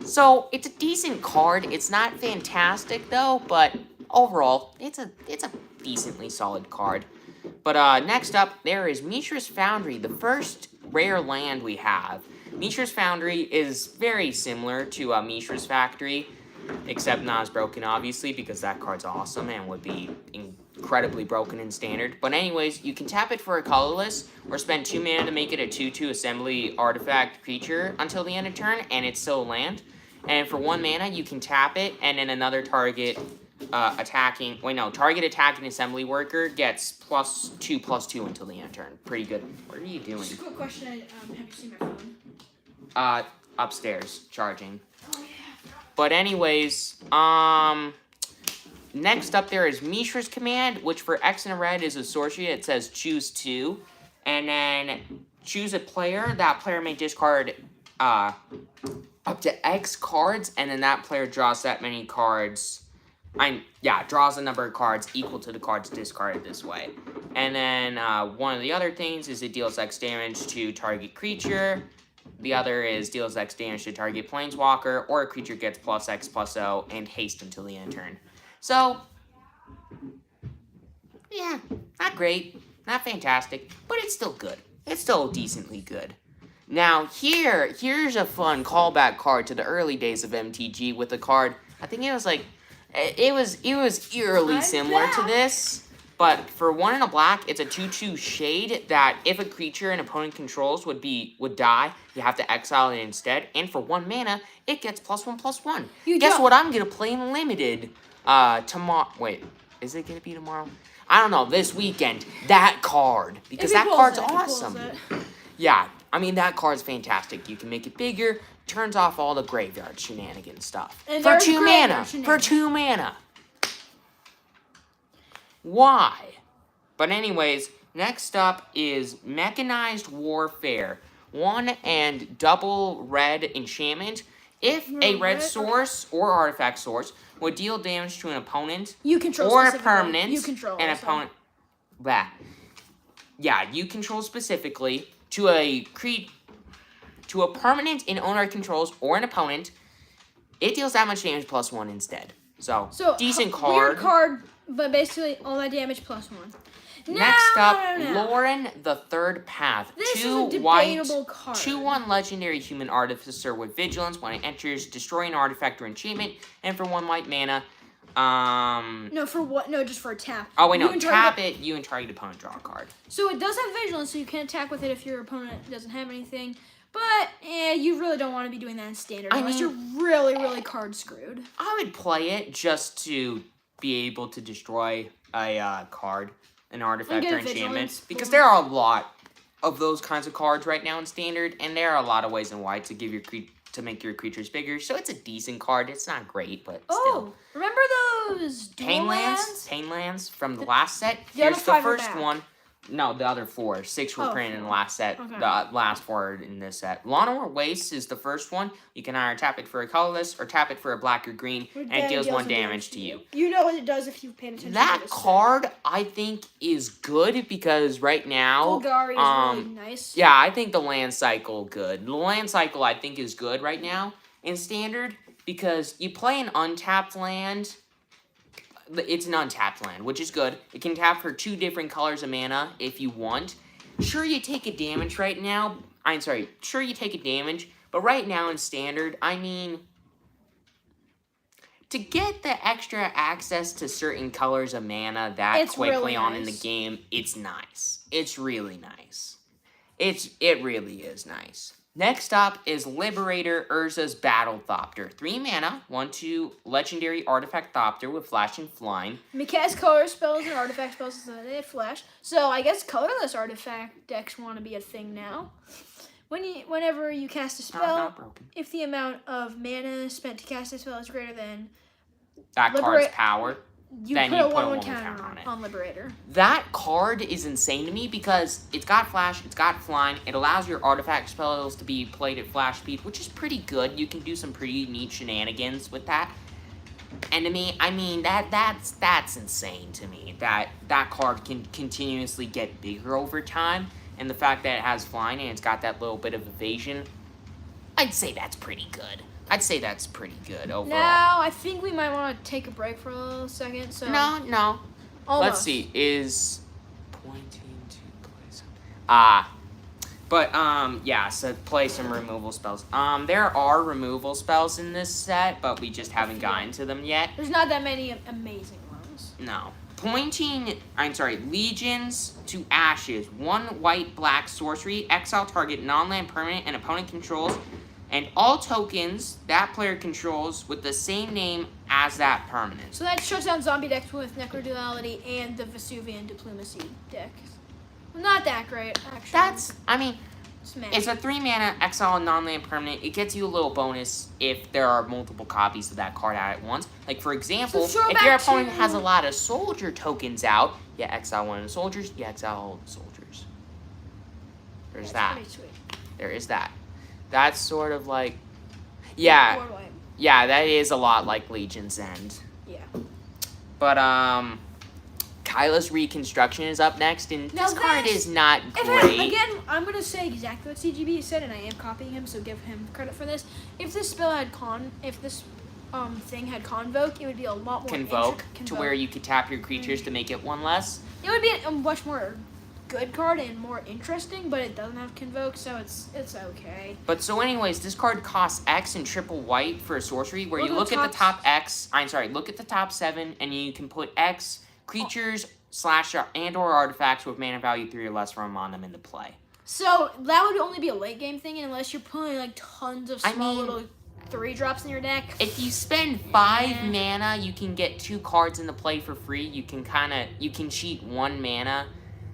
So, it's a decent card. It's not fantastic, though, but overall, it's a decently solid card. But next up, there is Mishra's Foundry, the first rare land we have. Mishra's Foundry is very similar to Mishra's Factory, except not as broken, obviously, because that card's awesome and would be incredibly broken in standard. But anyways, you can tap it for a colorless, or spend 2 mana to make it a 2/2 assembly artifact creature until the end of turn, and it's still a land. And for 1 mana, you can tap it, and then another target target attacking assembly worker gets +2/+2 until the end of turn. Pretty good. What are you doing? Just a quick question. Have you seen my phone? Upstairs, charging. Oh, yeah. But anyways, next up there is Mishra's Command, which for X and a red is a sorcery. It says choose 2, and then choose a player. That player may discard up to X cards, and then that player draws that many cards. Draws a number of cards equal to the cards discarded this way. And then one of the other things is it deals X damage to target creature. The other is deals X damage to target planeswalker, or a creature gets +X/+0 and haste until the end of turn. So, yeah, not great, not fantastic, but it's still good. It's still decently good. Now, here's a fun callback card to the early days of MTG with a card. I think it was like, it was eerily similar to this. But for 1 and a black, it's a 2/2 shade that if a creature an opponent controls would die, you have to exile it instead. And for 1 mana, it gets +1/+1. Guess what I'm gonna play in limited tomorrow. Wait, is it gonna be tomorrow? I don't know. This weekend, that card, because that card's awesome. Yeah, I mean that card's fantastic. You can make it bigger, turns off all the graveyard shenanigan stuff. And For there's 2 graveyard mana. For shenanigans. 2 mana. Why? But anyways, next up is Mechanized Warfare. 1 and double red enchantment. If a red source or artifact source would deal damage to an opponent You control or a specifically. permanent, You control an also. opponent. Blah. Yeah, you control specifically to a permanent in owner controls or an opponent, it deals that much damage +1 instead. So decent card. Weird card, but basically all that damage +1. Next up, No. Lauren, the Third Path. This is 2 a white, debatable card. 2/1 legendary human artificer with vigilance. When it enters, destroy an artifact or enchantment. And for 1 white mana, No, for what? No, just for a tap. Oh wait, no. You and Tap it. You and target opponent draw a card. So it does have vigilance, so you can attack with it if your opponent doesn't have anything. But you really don't want to be doing that in standard unless you're really, really card screwed. I would play it just to be able to destroy a card, an artifact or enchantment, because there are a lot of those kinds of cards right now in standard, and there are a lot of ways in white to give your to make your creatures bigger. So it's a decent card. It's not great, but still. Remember those dual lands? Pain lands from the last set. Here's the first one. No, the other 4. 6 were printed in the last set. Okay. The last 4 in this set. Lawnmower Waste is the first one. You can either tap it for a colorless or tap it for a black or green, and it deals 1 damage to you. You know what it does if you've paid attention That to this card, I think, is good because right now... Golgari is really nice. Yeah, I think the land cycle good. The land cycle, I think, is good right now in standard because you play an untapped land... It's an untapped land, which is good. It can tap for 2 different colors of mana if you want. Sure, you take a damage right now. Sure, you take a damage. But right now in Standard, I mean... To get the extra access to certain colors of mana that quickly really on in nice. the game, it's nice. It's really nice. It really is nice. Next up is Liberator Urza's Battle Thopter. 3 mana, 1/2 legendary artifact Thopter with flash and flying. It cast color spells and artifact spells so they had flash. So I guess colorless artifact decks want to be a thing now. Whenever you cast a spell, Not broken. if the amount of mana spent to cast a spell is greater than That card's power. then you put a 1/1 counter on it. on Liberator. That card is insane to me because it's got flash, it's got flying, it allows your artifact spells to be played at flash speed, which is pretty good. You can do some pretty neat shenanigans with that. And to me, I mean, that's insane to me. That card can continuously get bigger over time, and the fact that it has flying and it's got that little bit of evasion, I'd say that's pretty good. I'd say that's pretty good overall. Now, I think we might want to take a break for a little second. So No. Almost. Let's see. Is pointing to play some. Yeah. So play some removal spells. There are removal spells in this set, but we just haven't gotten to them yet. There's not that many amazing ones. No. Legions to Ashes. 1 white-black sorcery. Exile target non-land permanent and opponent controls. And all tokens that player controls with the same name as that permanent. So that shuts down zombie decks with Necroduality and the Vesuvian Diplomacy decks. Not that great, actually. It's a 3 mana exile non-land permanent. It gets you a little bonus if there are multiple copies of that card out at once. Like, for example, So if your opponent has a lot of soldier tokens out, you exile 1 of the soldiers, you exile all the soldiers. There's that. Pretty sweet. There is that. That's sort of like... Yeah, that is a lot like Legion's End. Yeah. But, Kyla's Reconstruction is up next, and Now this card is not great. I'm going to say exactly what CGB said, and I am copying him, so give him credit for this. If this spell had thing had Convoke, it would be a lot more Convoke, to where you could tap your creatures to make it 1 less. It would be a much more good card and more interesting, but it doesn't have Convoke, so it's okay. But so anyways, this card costs X and triple white for a sorcery, where you look at the top look at the top 7, and you can put X creatures / and or artifacts with mana value 3 or less from on them into play. So that would only be a late game thing unless you're putting like tons of small little 3-drops in your deck. If you spend 5 mana, you can get 2 cards into play for free. You can cheat 1 mana.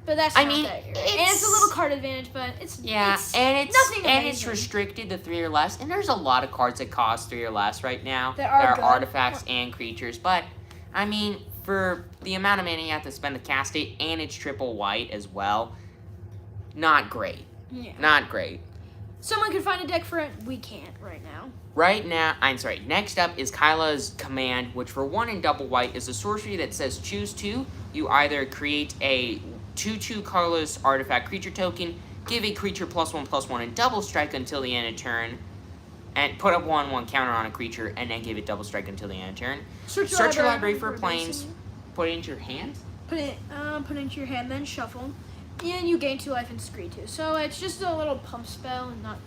But that's not that great. And it's a little card advantage, but it's nothing amazing. And it's restricted to 3 or less. And there's a lot of cards that cost 3 or less right now. There are artifacts and creatures. But I mean, for the amount of mana you have to spend to cast it, and it's triple white as well, not great. Yeah. Not great. Someone could find a deck for it. We can't right now. Next up is Kyla's Command, which for 1 and double white is a sorcery that says choose 2. You either create a 2/2 colorless artifact creature token, give a creature +1/+1 and double strike until the end of turn, and put a 1/1 counter on a creature, and then give it double strike until the end of turn. Search your library for planes. Put it into your hand. Put it into your hand, then shuffle, and you gain 2 life and screen 2. So it's just a little pump spell and not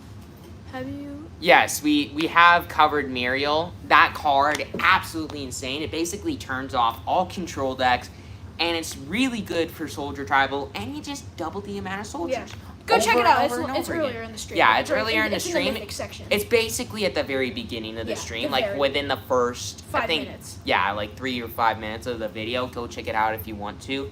Have you? Yes, we have covered Muriel. That card, absolutely insane. It basically turns off all control decks, and it's really good for Soldier Tribal, and you just double the amount of soldiers. Yeah. Go check Over it out. and over and It's over earlier again. in the stream. Yeah, it's earlier in the it's stream. In the mythic section. It's basically at the very beginning of the Yeah, stream, the like very- within the first, 5 minutes. Yeah, like 3 or 5 minutes of the video. Go check it out if you want to.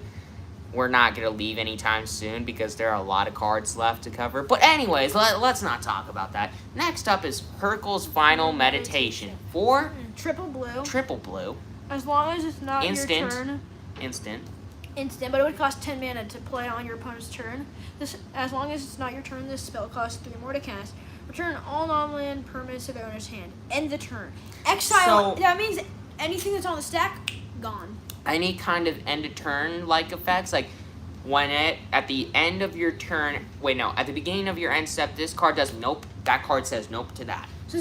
We're not going to leave anytime soon because there are a lot of cards left to cover. But anyways, let's not talk about that. Next up is Hercule's Final Meditation for Triple blue. triple blue, As long as it's not Instant. your turn. instant. Instant, but it would cost 10 mana to play on your opponent's turn. As long as it's not your turn, this spell costs 3 more to cast. Return all non-land permanents to the owner's hand. End the turn. Exile. So- that means anything that's on the stack, gone. Any kind of end of turn like effects, like when at the end of your turn, at the beginning of your end step, this card does nope. That card says nope to that. So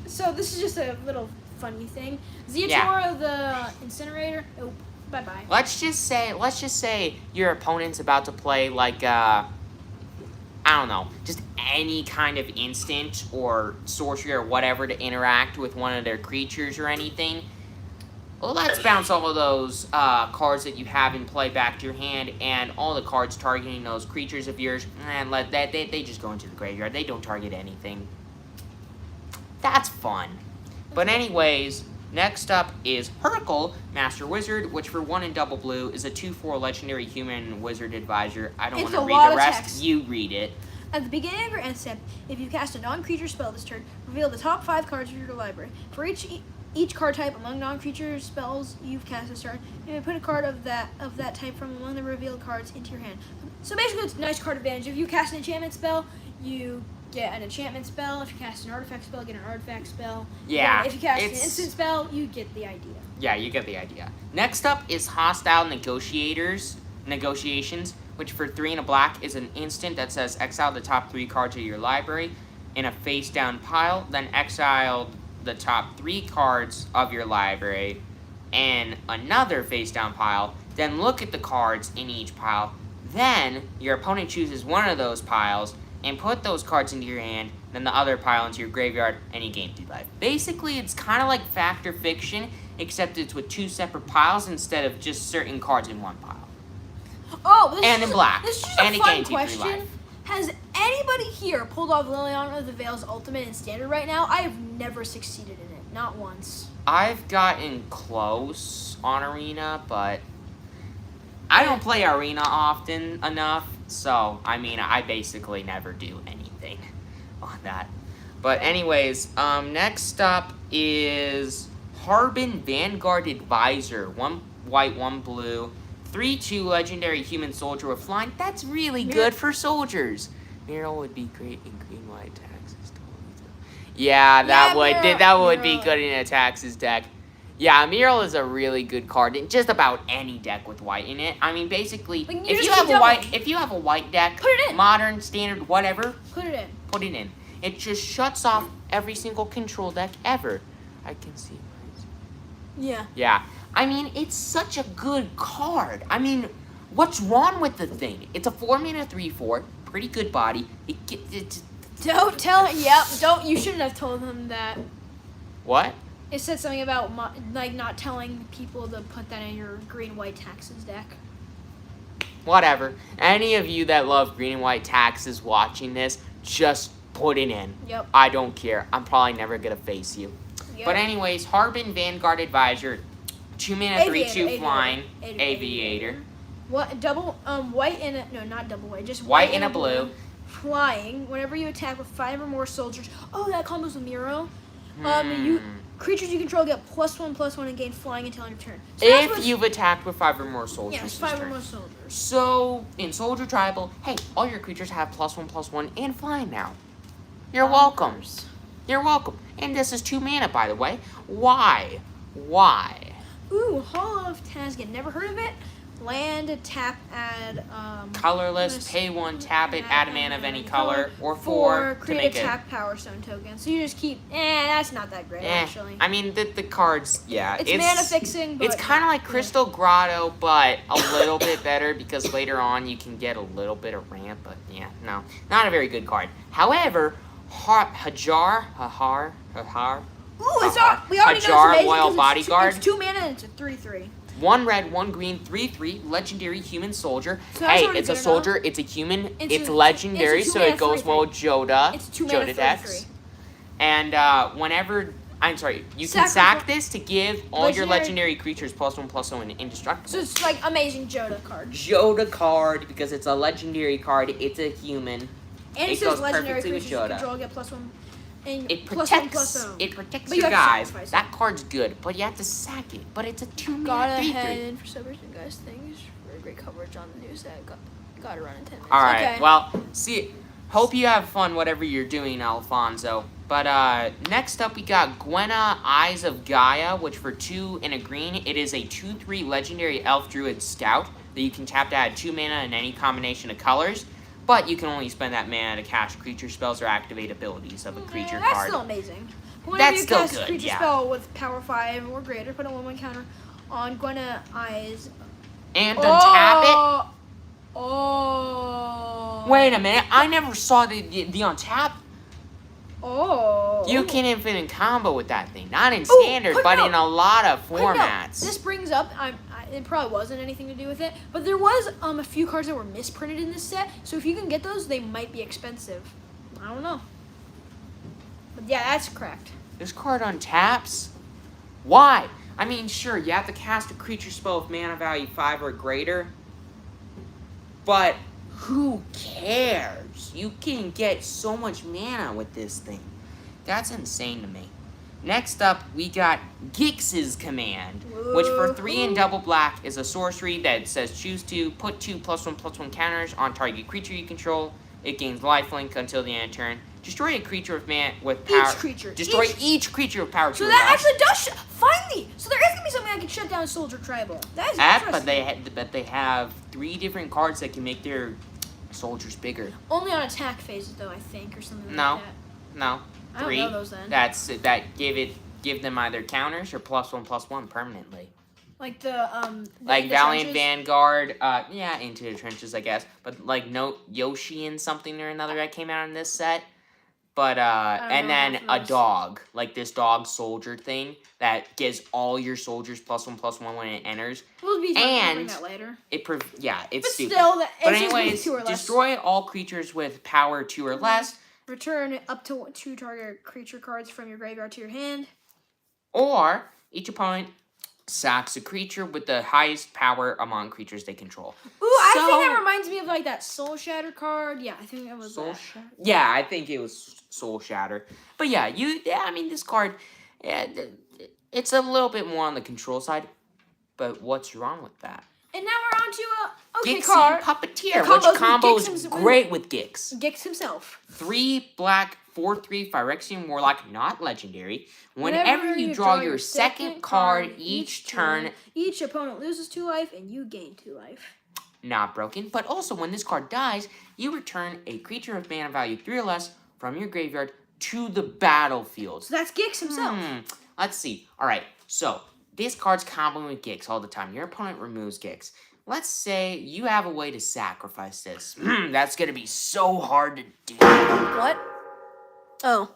so this is just a little funny thing. Zeotora Yeah. the Incinerator. Oh, bye bye. Let's just say your opponent's about to play like I don't know, just any kind of instant or sorcery or whatever to interact with one of their creatures or anything. Well, let's bounce all of those cards that you have in play back to your hand, and all the cards targeting those creatures of yours, and let that they just go into the graveyard. They don't target anything. That's fun. But anyways, next up is Hercule, Master Wizard, which for 1 and double blue is a 2/4 legendary human wizard advisor. I don't It's want to a read lot the of rest. text. You read it. At the beginning of your end step, if you cast a non-creature spell this turn, reveal the top 5 cards of your library. For each card type among non-creature spells you've cast this turn, you may put a card of that type from among the revealed cards into your hand. So basically, it's a nice card advantage. If you cast an enchantment spell, you get an enchantment spell. If you cast an artifact spell, get an artifact spell. Yeah, If you cast an it's- instant spell, you get the idea. Yeah, you get the idea. Next up is Hostile Negotiations, which for 3 and a black is an instant that says exile the top 3 cards of your library in a face-down pile, then exile the top 3 cards of your library in another face-down pile, then look at the cards in each pile. Then your opponent chooses one of those piles and put those cards into your hand, then the other pile into your graveyard, and you gain 2 life. Basically, it's kind of like Fact or Fiction, except it's with 2 separate piles instead of just certain cards in one pile. Oh, this And is in black. This is just And a it fun gains you 3 question. life. Has anybody here pulled off Liliana of the Veil's ultimate in standard right now? I have never succeeded in it, not once. I've gotten close on Arena, but I don't play Arena often enough, so, I mean, I basically never do anything on that. But anyways, next up is Harbin Vanguard Advisor. 1 white, 1 blue. 3/2 legendary human soldier with flying. That's really good for soldiers. Muriel would be great in green white taxes. Yeah, that would be Muriel. good in a taxes deck. Yeah, Muriel is a really good card in just about any deck with white in it. I mean, basically, Like, you if just you have keep a white, doubling. if you have a white deck, Put it in. modern, standard, whatever, Put it in. put it in. It just shuts off every single control deck ever. I can see. Yeah. Yeah. I mean, it's such a good card. I mean, what's wrong with the thing? It's a 4-mana 3/4, pretty good body. Don't tell. Yep. Don't. You shouldn't have told them that. What? It said something about like not telling people to put that in your green white taxes deck. Whatever. Any of you that love green and white taxes watching this, just put it in. Yep. I don't care. I'm probably never gonna face you. Yep. But anyways, Harbin Vanguard Advisor, 2-mana 3/2 flying aviator. What double white and a, no, not double white, just White and a blue. Flying. Whenever you attack with 5 or more soldiers. Oh, that combos with Miro. Hmm. You creatures you control get +1/+1 and gain flying until end of turn. So that's If what's- you've attacked with 5 or more soldiers. yes, this 5 or turn. more soldiers. So, in Soldier Tribal, hey, all your creatures have +1/+1 and flying now. You're welcome. You're welcome. And this is 2 mana, by the way. Why? Ooh, Hall of Tazgin. Never heard of it. Land, tap, add. Colorless, let's- pay 1, tap it, add a mana of any any color, or 4 to create make a it. tap Power Stone token. So you just keep. That's not that great actually. I mean, the cards, yeah. It's mana fixing, but It's kind of like yeah. Crystal Grotto, but a little bit better because later on you can get a little bit of ramp, but yeah, no. Not a very good card. However, Hajar. Ooh, we already know Hajar, it's amazing Loyal 'cause Bodyguard. It's 2 mana and it's a 3/3. 1 red, 1 green, 3/3, legendary human soldier. So that's Hey, already it's a good soldier, it's a human, it's a legendary, two so mana it goes 3/3. well with Joda. It's 2 mana Joda decks. 3/3. And I'm sorry, you can Sacrifice- sack this to give all your Legendary- legendary creatures +1/+1 indestructible. So it's like amazing Joda card. Joda card, because it's a legendary card, it's a human. And It it says goes legendary perfectly with creatures you Joda. control get +1. And It +1/+0. protects But you your have to guys. sacrifice it. That card's good, but you have to sack it. But it's a 2 Got mana 3/3. ahead and for some reason, guys, thanks for great coverage on the news that got to run in 10 minutes. All right. Okay. Well, see. Hope you have fun, whatever you're doing, Alfonso. But next up, we got Gwenna, Eyes of Gaia, which for 2 and a green, it is a 2/3 legendary elf druid scout that you can tap to add 2 mana in any combination of colors. But you can only spend that mana to cast creature spells or activate abilities of a creature That's card. still amazing. Whenever That's you still cast a good, creature yeah. spell with power 5 or greater, put a 1/1 counter on Gwenna Eyes. And untap Oh. it. Wait a minute, I never saw the untap. Oh. You can infinite combo with that thing. Not in Ooh, standard, quick but note. in a lot of Quick note, formats. This brings up, it probably wasn't anything to do with it, but there was a few cards that were misprinted in this set, so if you can get those, they might be expensive. I don't know. But yeah, that's correct. This card untaps? Why? I mean, sure, you have to cast a creature spell with mana value 5 or greater, but who cares? You can get so much mana with this thing. That's insane to me. Next up, we got Gix's Command, which for 3 and double black is a sorcery that says choose to put 2 +1/+1 counters on target creature you control. It gains lifelink until the end of turn. Destroy a creature with power. Each creature. Destroy each creature with power. So 2 or that less. actually does, finally! So there is going to be something I can shut down Soldier Tribal. That is interesting. But they have 3 different cards that can make their soldiers bigger. Only on attack phases, though, I think, or something No. like that. No. I don't 3. know those then. That give them either counters or +1/+1 permanently. Like the Like the Valiant trenches? Vanguard, yeah, Into the Trenches, I guess. But like no Yoshi and something or another that came out in this set. But and know then half of a those. dog, like this dog soldier thing that gives all your soldiers +1/+1 when it enters. We'll be talking And- about that later. It's But stupid. still, But it's just anyways, 2 or less. destroy all creatures with power 2 or less, Return up to 2 target creature cards from your graveyard to your hand. or each opponent sacks a creature with the highest power among creatures they control. Ooh, I think So- that reminds me of like that Soul Shatter card. Yeah, I think that was Soul that. Shatter? Yeah, I think it was Soul Shatter. But yeah, I mean, this card, it's a little bit more on the control side. But what's wrong with that? And now we're on to a okay Gixi card. Puppeteer, It combos which with combos Gix great with Gix. Gix himself. 3 black, 4/3 Phyrexian Warlock, not legendary. Whenever you draw your second card each turn, each opponent loses 2 life and you gain 2 life. not broken. But also, when this card dies, you return a creature of mana value 3 or less from your graveyard to the battlefield. So that's Gix himself. Let's see. All right, so this card's comboing with Gix all the time. Your opponent removes Gix. Let's say you have a way to sacrifice this. That's going to be so hard to do. What? Oh.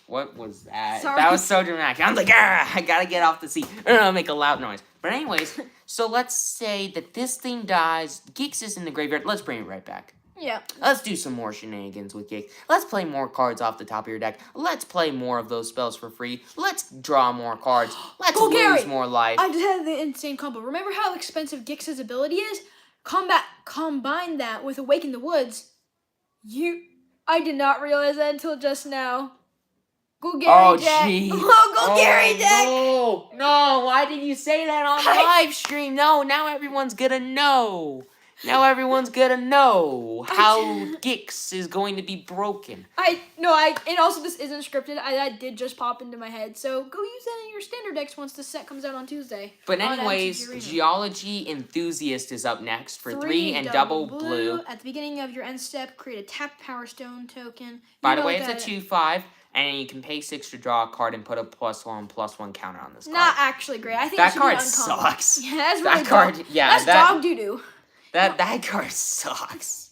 What was that? Sorry. That was so dramatic. I was like, I gotta get off the seat. Make a loud noise. But anyways, so let's say that this thing dies. Gix is in the graveyard. Let's bring it right back. Yeah. Let's do some more shenanigans with Gix. Let's play more cards off the top of your deck. Let's play more of those spells for free. Let's draw more cards. Let's Go, lose Gary. more life. I just had the insane combo. Remember how expensive Gix's ability is? Combine that with Awaken the Woods. I did not realize that until just now. Go Gary Deck. Jeez. Go Gary Deck. No, why did you say that on the live stream? No, now everyone's gonna know. Now everyone's gonna know how Gix is going to be broken. And also this isn't scripted. That did just pop into my head. So go use that in your standard decks once the set comes out on Tuesday. But on anyways, MTG Arena. Geology Enthusiast is up next for 3 and double blue. At the beginning of your end step, create a tapped Power Stone token. By the way, it's a 2/5, and you can pay 6 to draw a card and put a +1/+1 counter on this card. Not actually great. I think That it should card be uncommon. sucks. Yeah, that's That really card- dog. yeah, that's dog doo doo. That card sucks.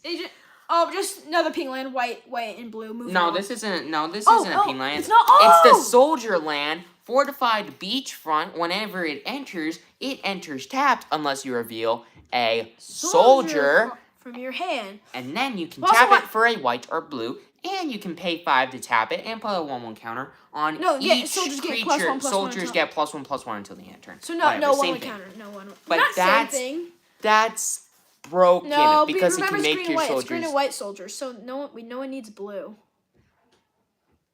Oh, just another pink land, white, and blue. Moving No, on. this isn't. No, this Oh, isn't a pink land. It's not. It's Oh! the soldier land, fortified beachfront. Whenever it enters tapped unless you reveal a soldier, from your hand. and then you can Well, also tap what- it for a white or blue, and you can pay 5 to tap it and put a 1/1 counter on No, yeah, each soldiers get creature. +1/+1 soldiers until- get +1/+1 until the end of turn. So Whatever, no same 1/1 thing. counter. No 1/1. But Not that's same thing. That's broken No, because it remember can it's make green your and white. soldiers. It's green and white soldiers. So no one needs blue.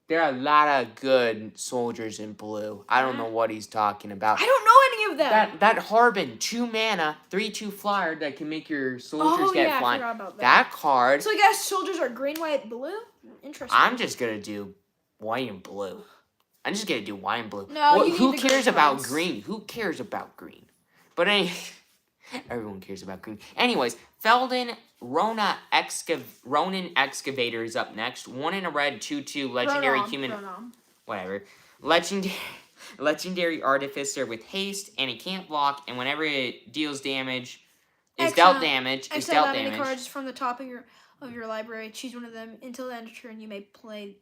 There are a lot of good soldiers in blue. I don't know what he's talking about. I don't know any of them. That Harbin 2 mana 3/2 flyer that can make your soldiers get I flying. forgot about that. That card. So I guess soldiers are green, white, blue. Interesting. I'm just gonna do white and blue. I'm just gonna do white and blue. No, you Who need the cares green about cards. green? Who cares about green? But everyone cares about green. Anyways, Feldon Ronin Excavator is up next. 1 in a red, 2/2 legendary human. Ronom. Whatever. Legendary Artificer with haste, and it can't block, and whenever it deals damage, is dealt damage. Exile that many cards from the top of your library. Choose one of them. Until the end of turn, you may play.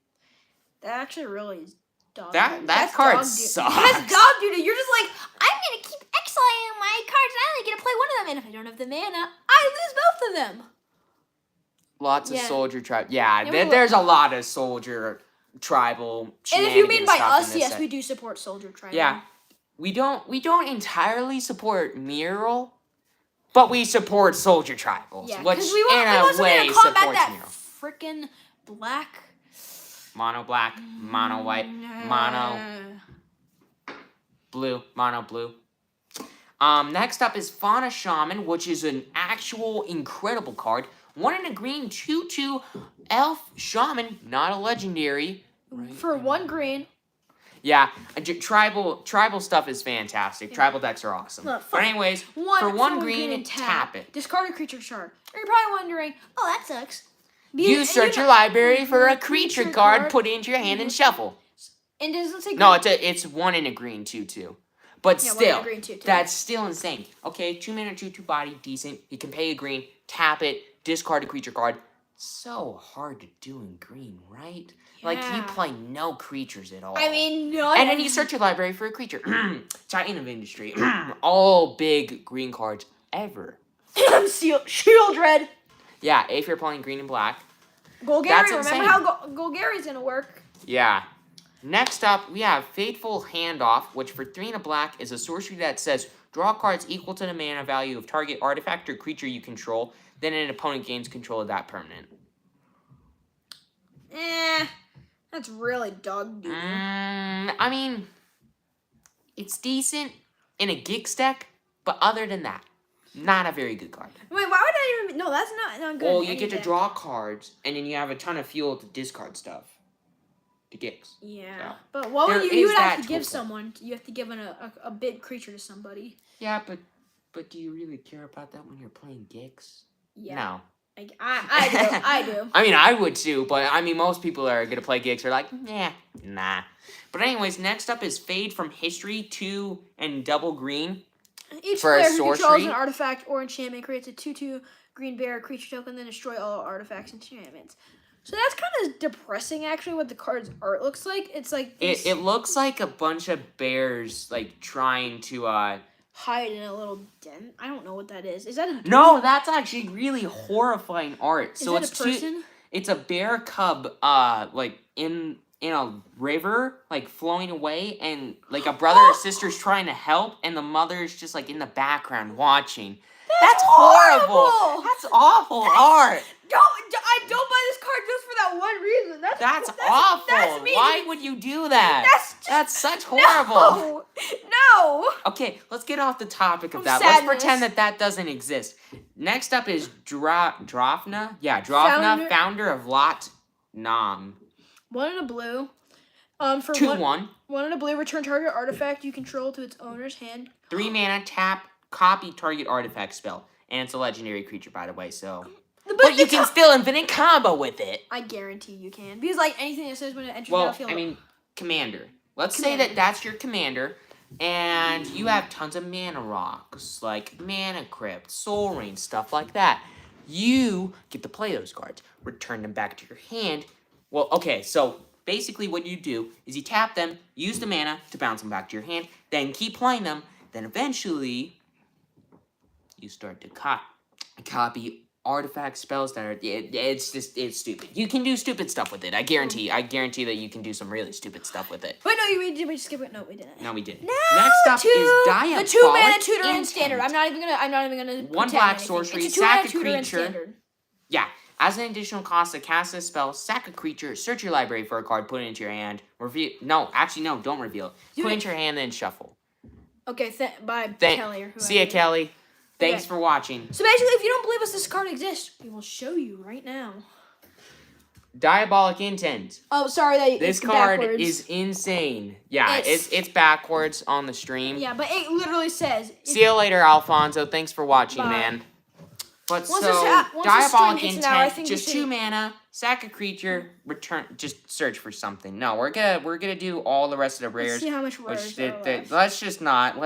That actually really is dog. That card dog sucks. That's dog duty. You're just like, I'm gonna keep exiling my cards, and I only get to play one of them. And if I don't have the mana, I lose both of them. Lots of Yeah. soldier tribe. Yeah, Yeah, there's a lot of soldier tribal. And if you mean by stuff in us, this yes, set. we do support soldier tribe. Yeah, we don't entirely support Mural, but we support soldier tribals, Yeah, which because in we want a something way to combat supports that Mural. freaking black. Mono black, mono white, mono blue, mono blue. Next up is Fauna Shaman, which is an actual incredible card. 1 in a green, 2/2 elf shaman, not a legendary. Right? For 1 green. Yeah, tribal stuff is fantastic. Yeah. Tribal decks are awesome. Look, But anyways, for one green, and tap it. Discard a creature card. Or you're probably wondering, oh, that sucks. You search your library for a creature card, put it into your hand, and shuffle. And does it say No, green? it's 1 in a green, 2/2. But Yeah, 1 in still, a green, 2/2. that's still insane. Okay, 2 mana, 2/2 body, decent. You can pay a green, tap it, discard a creature card. So hard to do in green, right? Like, you Yeah. play no creatures at all. I mean, no. And then you search your library for a creature. Titan of Industry. All big green cards ever. Shield Red. Yeah, if you're playing green and black. Golgari. That's Remember insane. how Golgari's gonna work? Yeah. Next up, we have Fateful Handoff, which for 3 and a black is a sorcery that says draw cards equal to the mana value of target artifact or creature you control, then an opponent gains control of that permanent. That's really dog duty. I mean, it's decent in a Gix deck, but other than that, not a very good card. Wait, why would that even? No, that's not good. Well, in you any get to deck. draw cards, and then you have a ton of fuel to discard stuff. To Gix. Yeah, So, but what there would you is would have that to give tool set. someone? You have to give a big creature to somebody. Yeah, but do you really care about that when you're playing Gix? Yeah, No. I do. I do. I mean, I would too, but I mean, most people that are gonna play Gix are like, nah. But anyways, next up is Fade from History 2 and double green. Each For a player who controls sorcery? an artifact or enchantment creates a 2/2 green bear creature token, then destroy all artifacts and enchantments. So that's kind of depressing, actually, what the card's art looks like. It's like this It looks like a bunch of bears like trying to hide in a little den. I don't know what that is. Is that a No, that's actually really horrifying art. Is So that it's a person? it's a bear cub like in a river, like flowing away, and like a brother or sister's trying to help, and the mother's just like in the background watching. That's horrible. That's awful art. I don't buy this card just for that one reason. That's awful. That's mean. Why would you do that? That's such horrible. No. Okay, let's get off the topic of Of that. sadness. Let's pretend that doesn't exist. Next up is Drafna. Yeah, Drafna, founder of Lot Nam. 1 in a blue. For 2/1. 1 in a blue, return target artifact you control to its owner's hand. 3 mana, tap, copy target artifact spell. And it's a legendary creature, by the way, so... But you can still infinite combo with it. I guarantee you can. Because, like, anything that says when it enters the Well, battlefield... I mean, commander. Let's say that that's your commander, and you have tons of mana rocks, like Mana Crypt, Soul Ring, stuff like that. you get to play those cards. Return them back to your hand. Well, okay, so basically what you do is you tap them, use the mana to bounce them back to your hand, then keep playing them, then eventually you start to copy artifact spells that are it's stupid. You can do stupid stuff with it. I guarantee that you can do some really stupid stuff with it. Wait, no, did we skip it? No, we didn't. No, we didn't. Now Next up is the 2 mana tutor in Intent. standard. I'm not even gonna One pretend black anything. sorcery, It's a 2 mana sack a tutor in creature. standard. Yeah. As an additional cost to cast this spell, sack a creature, search your library for a card, put it into your hand, reveal. No, actually, no, don't reveal it. Put it into your hand, then shuffle. Okay, bye, Kelly or whoever. See ya, Kelly. Thanks for watching. So basically, if you don't believe us, this card exists, we will show you right now. Diabolic Intent. Oh, sorry, This card is insane. Yeah, it's backwards on the stream. Yeah, but it literally says. See you later, Alfonso. Thanks for watching, Bye. man. But Once so, once Diabolic hits an hour, I Intent, think just we 2 should- mana, sack a creature, return, just search for something. No, we're gonna do all the rest of the Let's rares. see how much rares Which there are left. let's just not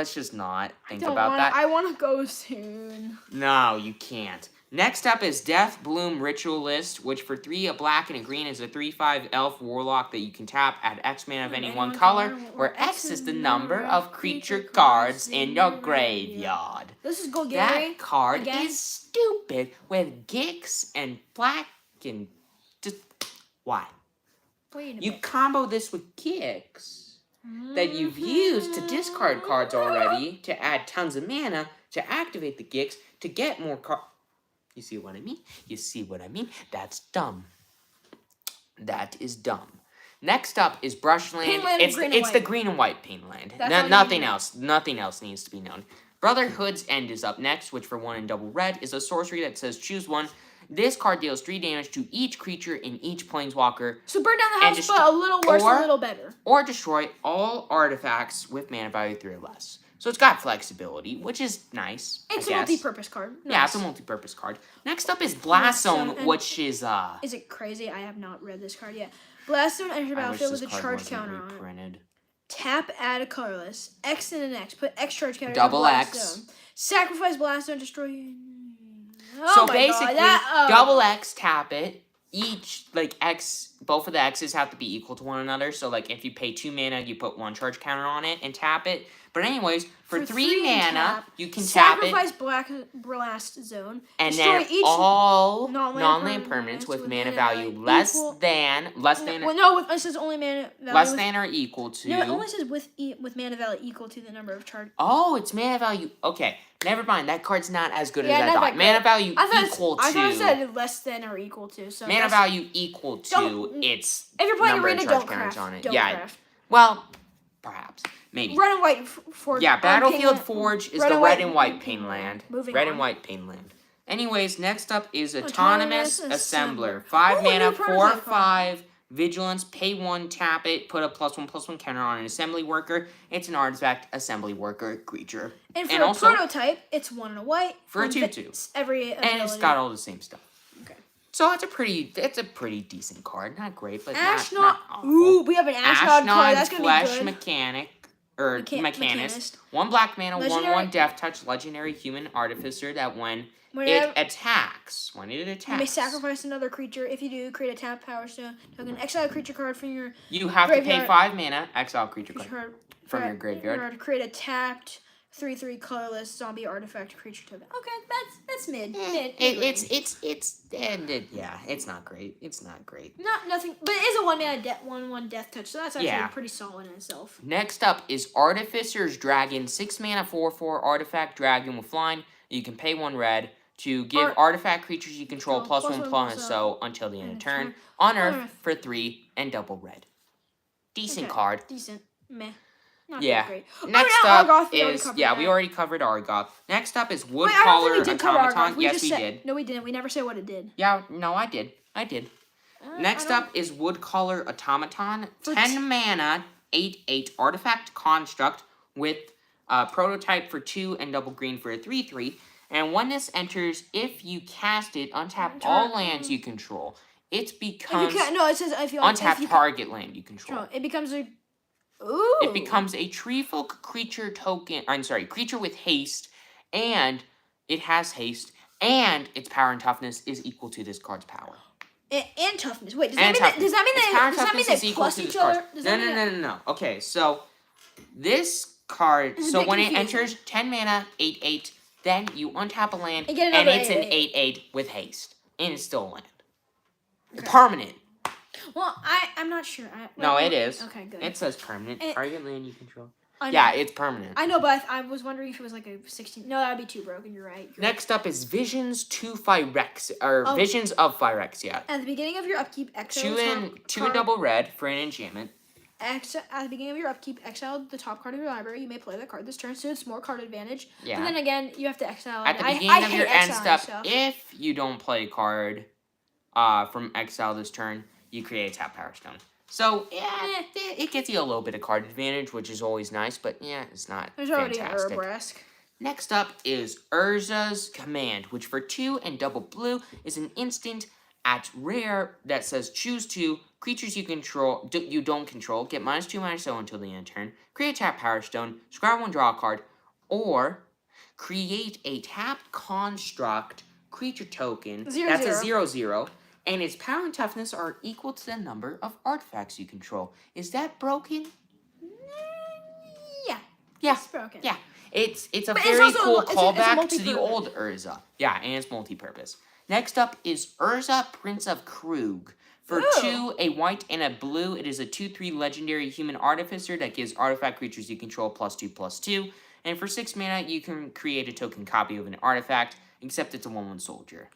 think about that. I want to go soon. No, you can't. Next up is Death Bloom Ritualist, which for 3, a black and a green is a 3/5 elf warlock that you can tap at X mana of any one color, where X is the number of creature cards in your graveyard. This is Golgari. That card again? is stupid with Gix and black and just why? Wait a You minute. combo this with Gix that you've used to discard cards already to add tons of mana to activate the Gix to get more cards. You see what I mean? You see what I mean? That's dumb. That is dumb. Next up is Brushland. Painland It's green and it's the white. green and white Painland. That's all you Nothing need. else. Nothing else needs to be known. Brotherhood's End is up next, which for 1 and double red is a sorcery that says choose one. This card deals 3 damage to each creature in each planeswalker, So burn down the And house, but a little worse, or- a little better. or destroy all artifacts with mana value 3 or less. So it's got flexibility, which is nice. It's I a guess. multi-purpose card. Yeah, it's a Nice. multi-purpose card. Next up is Blast Zone, and- which is Is it crazy? I have not read this card yet. Blast Zone enters the I wish battlefield this with a card charge wasn't counter on it. reprinted. Tap, add a colorless. X and an X. Put X charge counter. Double in Blast X. Zone. Sacrifice Blast Zone. Destroy. Oh So my basically, God, that, double X, tap it. Each, like, X, both of the X's have to be equal to one another. So, like, if you pay 2 mana, you put 1 charge counter on it and tap it. But anyways, for 3 mana, tap, you can tap it. Sacrifice Black Blast Zone. And destroy then each all non-land non-land permanents permanents with with mana mana value value less equal- than, Well, no, it says only mana value. less with- than or equal to. No, it only says with mana value equal to the number of charge. Oh, it's mana value. Okay, never mind. That card's not as good Yeah, as I not thought. that good. Mana value I thought equal I thought it to. said less than or equal to. So Mana that's- value equal to Don't- its If you're playing number arena, of charge don't counters craft. on it. Don't Yeah, craft. well, perhaps. Maybe. Red and white Forge. Yeah, Battlefield Painland- Forge is red the and red and white Painland. Painland. Moving Red on. and white Painland. Anyways, next up is Autonomous Autonomous Assembler. Assembler. 5 Ooh, a mana, new 4/5. prototype Vigilance, pay 1, tap it, put a +1/+1 counter on an assembly worker. It's an artifact assembly worker creature. And for and a also- prototype, it's 1 and a white. For a on 2/2. Every And it's ability. got all the same stuff. Okay. So it's a pretty decent card. Not great, but Ashnod. not awful. Ooh, we have an Ashnod card. That's gonna Flesh be good. Mechanic. Or Mechanist. Mechanist. 1 black mana, 1/1 Legendary- Death Touch, legendary human artificer that when Whenever it attacks, you may sacrifice another creature. If you do, create a tap power stone token. Exile a creature card from your you have to pay graveyard- 5 mana, exile creature card. card From your graveyard. in order to create a tapped 3/3 colorless zombie artifact creature token. Okay, that's mid. Yeah, it's not great. It's not great. Not nothing, but it is a 1 death touch, so that's actually Yeah. pretty solid in itself. Next up is Artificer's Dragon, 6 mana, 4/4 artifact dragon with flying. You can pay 1 red to give artifact creatures you control +1/+1 so until the end of turn. On Earth for 3 and double red. Decent Okay, card. Decent. Meh. Not Yeah. that great. Next Oh, yeah, up Argoth, we already is covered we that. already covered Argoth. Next up is Wait, I don't think Woodcaller we did cover Automaton. Argoth. We Yes, just we said, did. No, we didn't. We never said what it did. Yeah, no, I did. Next I don't- up is Woodcaller Automaton. For 10 mana, 8/8 artifact construct with prototype for 2 and double green for a 3/3. And when this enters, if you cast it, untap all lands you control. It If becomes you no, it says if you untap if you target land you control. It becomes a. Ooh. It becomes a Treefolk creature token. I'm sorry, creature with haste, and it has haste. And its power and toughness is equal to this card's power. And toughness. Wait, does And that mean its power and they toughness is equal plus to each this card's. other? Does that mean that- No. Okay, so this card. It's a So bit when it confusing. enters 10 mana, 8/8, then you untap a land, And get and another it's an 8/8. 8/8 with haste, and it's still a land. Permanent. Well, I'm not sure. No, it is. Okay, good. It says permanent. Target land you control. I know. Yeah, it's permanent. I know, but I was wondering if it was like a 16. No, that would be too broken. You're right. Next up is Visions to Phyrex, or Oh. Visions of Phyrexia. At the beginning of your upkeep, exile Two the and top two card. and double red for an enchantment. At the beginning of your upkeep, exile the top card of your library. You may play that card this turn, so it's more card advantage. Yeah. But then again, you have to exile. At the I beginning of hate your end exiling step, stuff. if you don't play a card from exile this turn, you create a tap Power Stone. So, yeah, it gets you a little bit of card advantage, which is always nice, but yeah, it's not There's already fantastic. an Urbrask. Next up is Urza's Command, which for 2 and double blue is an instant at rare that says choose 2 creatures you don't control, get -2/-0 until the end of turn, create a tap Power Stone, scry 1, draw a card, or create a tapped construct creature token that's a 0/0, and its power and toughness are equal to the number of artifacts you control. Is that broken? Yeah. Yeah. It's broken. Yeah. It's a But it's very also cool it's callback to the multi-purpose. old Urza. Yeah, and it's multi-purpose. Next up is Urza, Prince of Krug. For Ooh. 2, a white and a blue, it is a 2/3 legendary human artificer that gives artifact creatures you control +2/+2. And for 6 mana, you can create a token copy of an artifact, except it's a 1/1 soldier.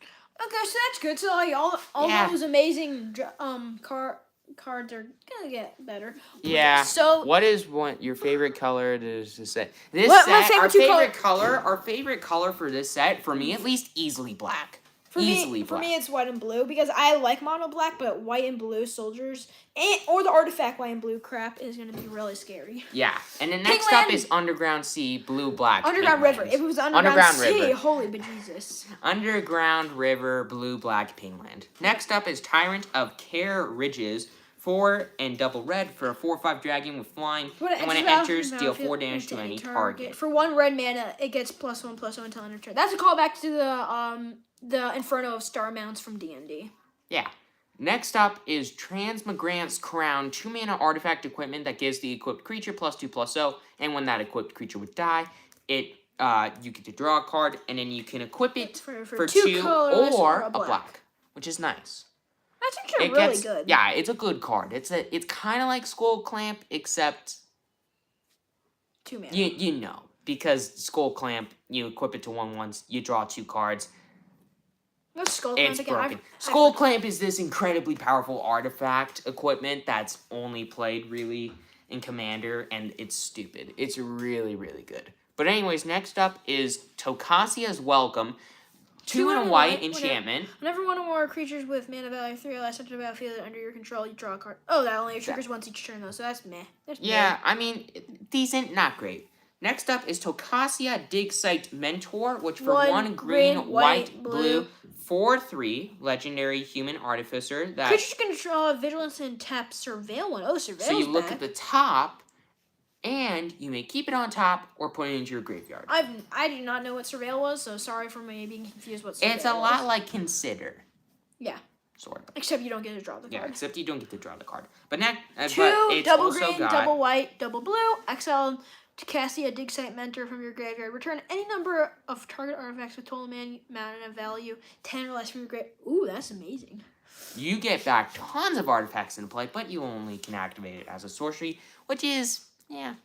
Okay, so that's good. So like all Yeah. those amazing cards are gonna get better. Yeah. So What is your favorite color to set? This What- my set, favorite our favorite color for this set, for me at least, easily black. for me, it's white and blue because I like mono black, but white and blue soldiers or the artifact white and blue crap is gonna be really scary. Yeah, and then next up Pigland. is Underground Sea, blue, black. Underground Piglands. River. If it was Underground Sea, River. holy bejesus. Underground River, blue, black, Pingland. Next up is Tyrant of Care Ridges, 4 and double red for a 4/5 dragon with flying. And when it enters, deal 4 damage to any target. For 1 red mana, it gets +1/+1 until end of turn. That's a callback to the Inferno of Star Mounts from D&D. Yeah. Next up is Transmigrant's Crown, 2 mana artifact equipment that gives the equipped creature +2/+0, and when that equipped creature would die, you get to draw a card, and then you can equip it for 2 colorless or a black, which is nice. That's actually really good. Yeah, it's a good card. It's kind of like Skull Clamp, except 2 mana. you know, because Skull Clamp, you equip it to 1/1s, you draw 2 cards. What's Skull It's Clamp again? broken. Skull Clamp is this incredibly powerful artifact equipment that's only played really in Commander, and it's stupid. It's really, really good. But anyways, next up is Tocasia's Welcome. 2 and a white enchantment. Whenever one or more creatures with mana value 3 or less enter the battlefield under your control, you draw a card. Oh, that only triggers once each turn, though, so that's meh. That's Yeah, I mean, decent, not great. Next up is Tocasia Dig Site Mentor, which for 1 green, white, blue, 4/3 legendary human artificer. That creatures can control Vigilance and tap Surveil one. Oh, Surveil's so you look back. at the top, and you may keep it on top or put it into your graveyard. I did not know what Surveil was, so sorry for me being confused what Surveil It's a was. lot like Consider. Yeah. Sort of. Except you don't get to draw the card. Yeah, except you don't get to draw the card. But next, 2 but it's double also green, got, double white, double blue. Exile Tocasia Dig Site Mentor from your graveyard. Return any number of target artifacts with total mana value 10 or less from your graveyard. Ooh, that's amazing. You get back tons of artifacts in play, but you only can activate it as a sorcery, which is, not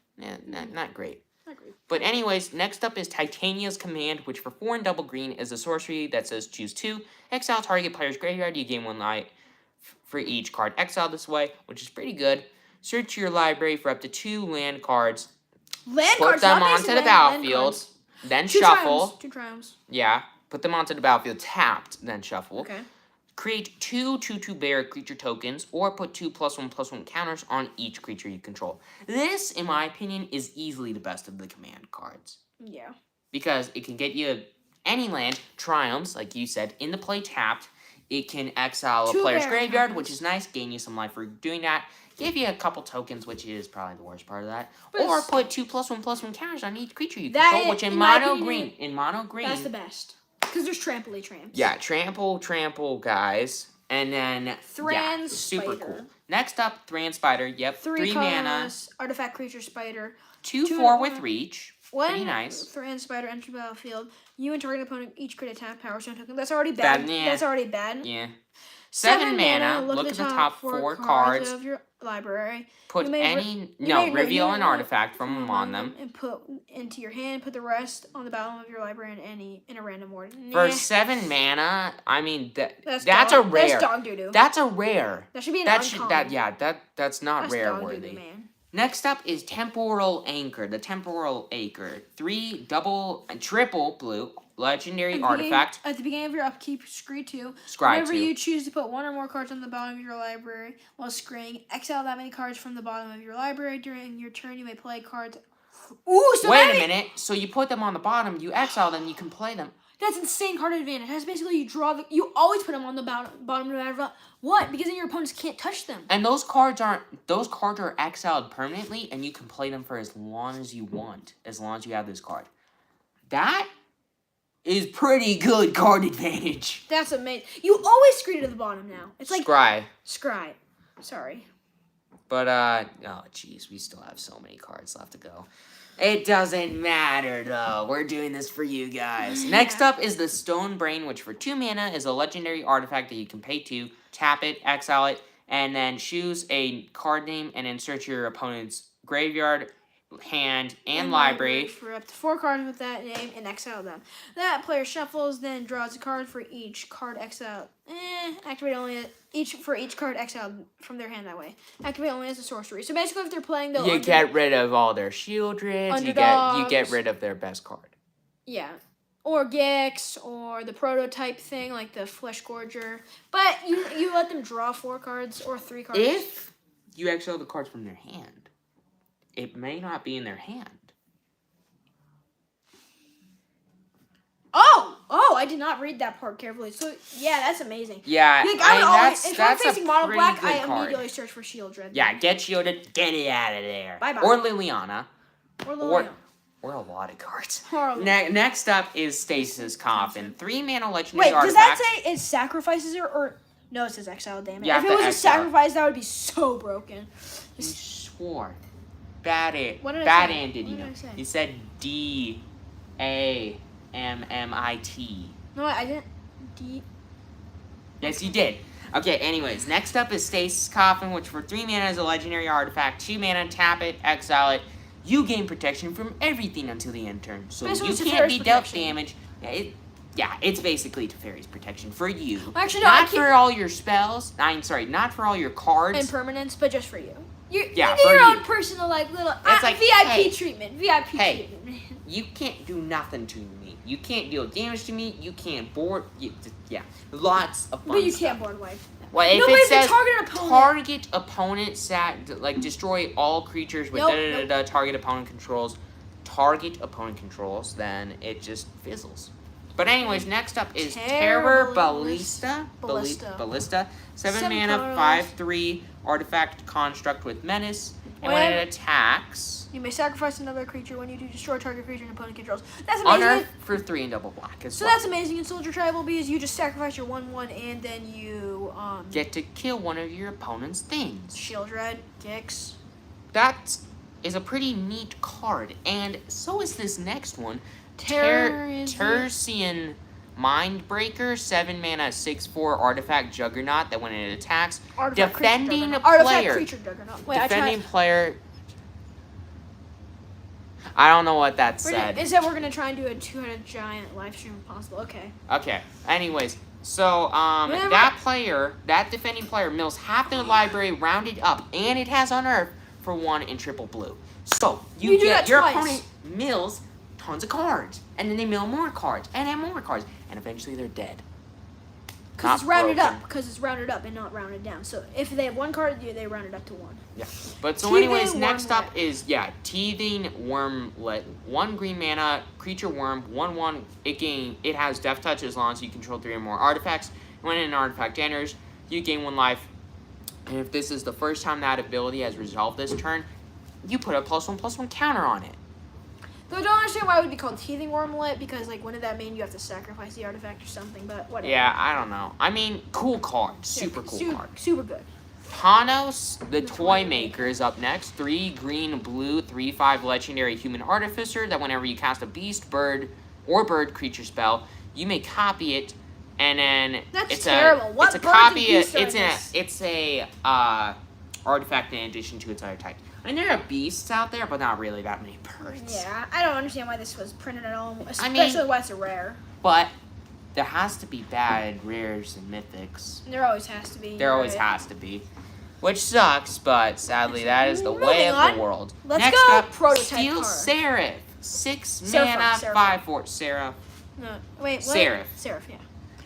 great. Not great. But anyways, next up is Titania's Command, which for 4 and double green is a sorcery that says choose 2. Exile target player's graveyard. You gain 1 life for each card exiled this way, which is pretty good. Search your library for up to 2 land cards. Land Put cards, them not onto basic the land battlefield. cards. Then 2 shuffle. triumphs. 2 triumphs. Yeah. Put them onto the battlefield tapped, then shuffle. Okay. Create 2 2/2 bear creature tokens, or put 2 +1/+1 counters on each creature you control. This, in my opinion, is easily the best of the command cards. Yeah. Because it can get you any land, triumphs, like you said, in the play tapped. It can exile a 2 player's bear graveyard, counters. which is nice, gain you some life for doing that. Give you a couple tokens, which is probably the worst part of that. But or it's- put 2 +1/+1 counters on each creature you That control, is- which in in my mono opinion, green, that's the best. Because there's trampoly tramps. Yeah, trample, guys. And then, Thran super Spider. cool. Next up, Thran Spider. Yep, 3 mana. colorless artifact creature spider. 2/4 with reach. Pretty When nice. Thran Spider enters the battlefield, you and target opponent each create attack power stone token. That's already bad. Yeah. That's already bad. Yeah. 7 mana. Look at the top 4 cards. of your library. Put you may reveal an you artifact from among them. And put into your hand. Put the rest on the bottom of your library in a random order. For Nah, 7 mana, I mean that's dog, a rare. That's dog doo doo. That's a rare. That should be an That uncommon. that's not That's rare dog worthy. doo-doo, man. Next up is Temporal Anchor. The Temporal Anchor. 3 double and triple blue legendary artifact. At the beginning of your upkeep, scry 2. Scry Whenever 2. you choose to put 1 or more cards on the bottom of your library while scrying, exile that many cards from the bottom of your library. During your turn, you may play cards. Ooh, so Wait a minute. So you put them on the bottom, you exile them, you can play them. That's insane card advantage. That's basically you always put them on the bottom no matter what, because then your opponents can't touch them. And those cards are exiled permanently, and you can play them for as long as you want, as long as you have this card. That is pretty good card advantage. That's amazing. You always scry to the bottom now. It's like Scry. Sorry. But oh jeez, we still have so many cards left to go. It doesn't matter though. We're doing this for you guys. Yeah. Next up is the Stone Brain, which for 2 mana is a legendary artifact that you can pay 2, tap it, exile it, and then choose a card name and insert your opponent's graveyard, hand, and library. For up to 4 cards with that name and exile them. That player shuffles, then draws a card for each card exiled. Activate only for each card exiled from their hand that way. Activate only as a sorcery. So basically, if they're playing the You get rid of all their Shieldreds. You get rid of their best card. Yeah. Or Gix, or the prototype thing, like the Flesh Gorger. But you let them draw 4 cards or 3 cards. If you exile the cards from their hand, it may not be in their hand. Oh, I did not read that part carefully. So, yeah, that's amazing. Yeah, Like, if that's I'm facing a mono pretty black, good I card. immediately search for Shieldred. Yeah, get shielded, get it out of there. Bye-bye. Or Liliana. Or Liliana. Or a lot of cards. Or- Next up is Stasis Coffin. 3 mana legendary Wait, does artifact. that say it sacrifices her or no? It says exile. Damn it! You If have it to was a exile. sacrifice, that would be so broken. You swore. Bad What did I bad say? ended, you What did know. I say? You said DAMMIT. No, I didn't. Yes, you did. Okay, anyways, next up is Stasis Coffin, which for 3 mana is a legendary artifact. 2 mana, tap it, exile it. You gain protection from everything until the end turn. So Basically, you it's can't be Teferi's dealt protection. damage. It's basically Teferi's protection for you. Well, actually, no, Not for all your spells. Not for all your cards. And permanence, but just for you. You Yeah, get for your you. own personal little It's like, VIP hey, treatment. VIP hey. treatment. You can't do nothing to me. You can't deal damage to me. You can't board. Lots of fun But you stuff. can't board wipe. Well, if No, but it if you says target opponent. destroy all creatures with Nope. target opponent controls, then it just fizzles. But anyways, next up is Terror Ballista. Ballista. 7 Seven mana, colorless. 5/3 artifact construct with menace. And when it attacks, You may sacrifice another creature when you do destroy target creature and opponent controls. That's amazing. unearth for 3 and double black as So well. that's amazing in Soldier Tribal because you just sacrifice your 1/1 and then you Get to kill one of your opponent's things. Shieldred, Gix. That is a pretty neat card, and so is this next one. Terrorism. Tercian Mindbreaker, 7 mana, 6/4 artifact juggernaut that when it attacks, Artifact defending creature a juggernaut. Artifact player. creature juggernaut. Wait, Defending player. I don't know what that said. It said we're gonna try and do a 2-headed giant live stream if possible. Okay. Okay. Anyways, so Whenever- that defending player mills half their library rounded up, and it has unearth for 1 in triple blue. So You do get that your twice. opponent mills tons of cards, and then they mill more cards, and then more cards, and eventually they're dead. Because it's Not rounded broken. up. Because it's rounded up and not rounded down. So if they have 1 card, they round it up to 1. Yeah. But so Teething anyways, next up Wormlet. is Teething Wormlet. 1 green mana, creature worm, 1/1. It has Death Touch as long as you control 3 or more artifacts. When an artifact enters, you gain 1 life. And if this is the first time that ability has resolved this turn, you put a +1/+1 counter on it. Though I don't understand why it would be called Teething Wormlet, because, like, wouldn't that mean you have to sacrifice the artifact or something, but whatever. Yeah, I don't know. I mean, cool card. Super Yeah, cool card. Super good. Panos, the Toy Maker, is up next. 3 green, blue, 3/5 legendary human artificer that whenever you cast a beast, bird, or bird creature spell, you may copy it, and then That's terrible. What it's a birds copy. and beasts are in this? It's a artifact in addition to its other type. I mean, there are beasts out there, but not really that many birds. Yeah, I don't understand why this was printed at all, I especially mean- why it's a rare. But there has to be bad rares and mythics. There always has to be. There always has to be. Which sucks, but sadly that is the way Moving of on. the world. Let's Next go up, prototype Steel card. Seraph. 6 Seraph, mana, Seraph. 5/4. Seraph. No, wait, what? Seraph. Seraph, yeah.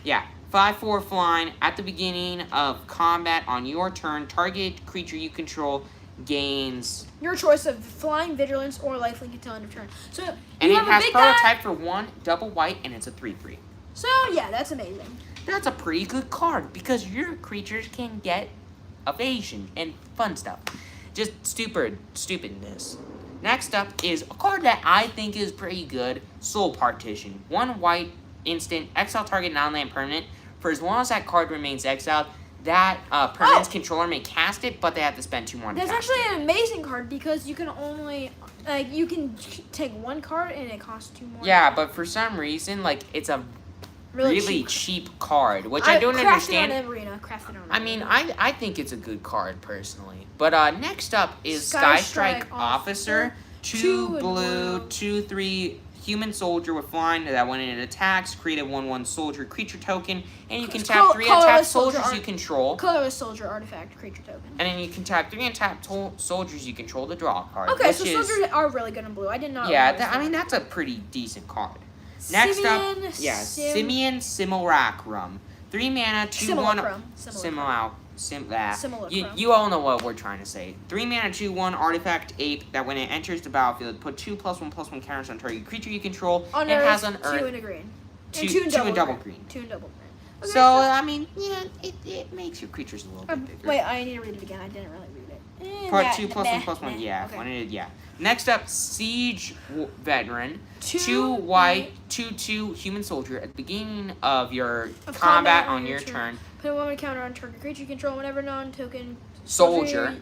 Yeah. 5/4 flying. At the beginning of combat on your turn, target creature you control gains. Your choice of flying, vigilance, or lifelink until end of turn. So And you it have a has big guy. prototype for 1, double white, and it's a 3/3. So yeah, that's amazing. That's a pretty good card because your creatures can get evasion and fun stuff. Just stupidness. Next up is a card that I think is pretty good, Soul Partition. 1 white instant, exile target non-land permanent. For as long as that card remains exiled, that permanent's controller may cast it, but they have to spend 2 more to That's cast actually an amazing card because you can only you can take 1 card and it costs 2 more. Yeah, but for some reason, like, it's a really cheap card, which I don't understand. Crafted on Arena. Crafted on I mean, I think it's a good card personally. But next up is Sky Skystrike Strike Officer. 2 2 blue, blue. 2/3 human soldier with flying that when it attacks, create a 1/1 soldier creature token, and you can tap 3 untapped colorless soldier soldiers you control. Colorless Soldier artifact creature token. And then you can tap 3 untapped soldiers you control to draw a card. Okay, which so is, soldiers are really good in blue. I did not. yeah, realize I mean that. that's a pretty decent card. Next up, Simeon Simulacrum. 3 mana, 2/1. Simulacrum. You all know what we're trying to say. 3 mana, 2/1 artifact ape that when it enters the battlefield, put 2 +1/+1 counters on target creature you control, and On it has Earth, an earth. 2 and a green. Two And and double green. 2 and double green. Okay, So I mean, yeah, it makes your creatures a little bit bigger. wait, I need to read it again. I didn't really read it. Part Yeah, 2 +1/+1. Yeah, Okay. when it yeah. Next up, Siege Veteran. 2 Two white, 2/2 human soldier. At the beginning of your Of combat on your turn, Put a 1 counter on target creature you control whenever non-token soldier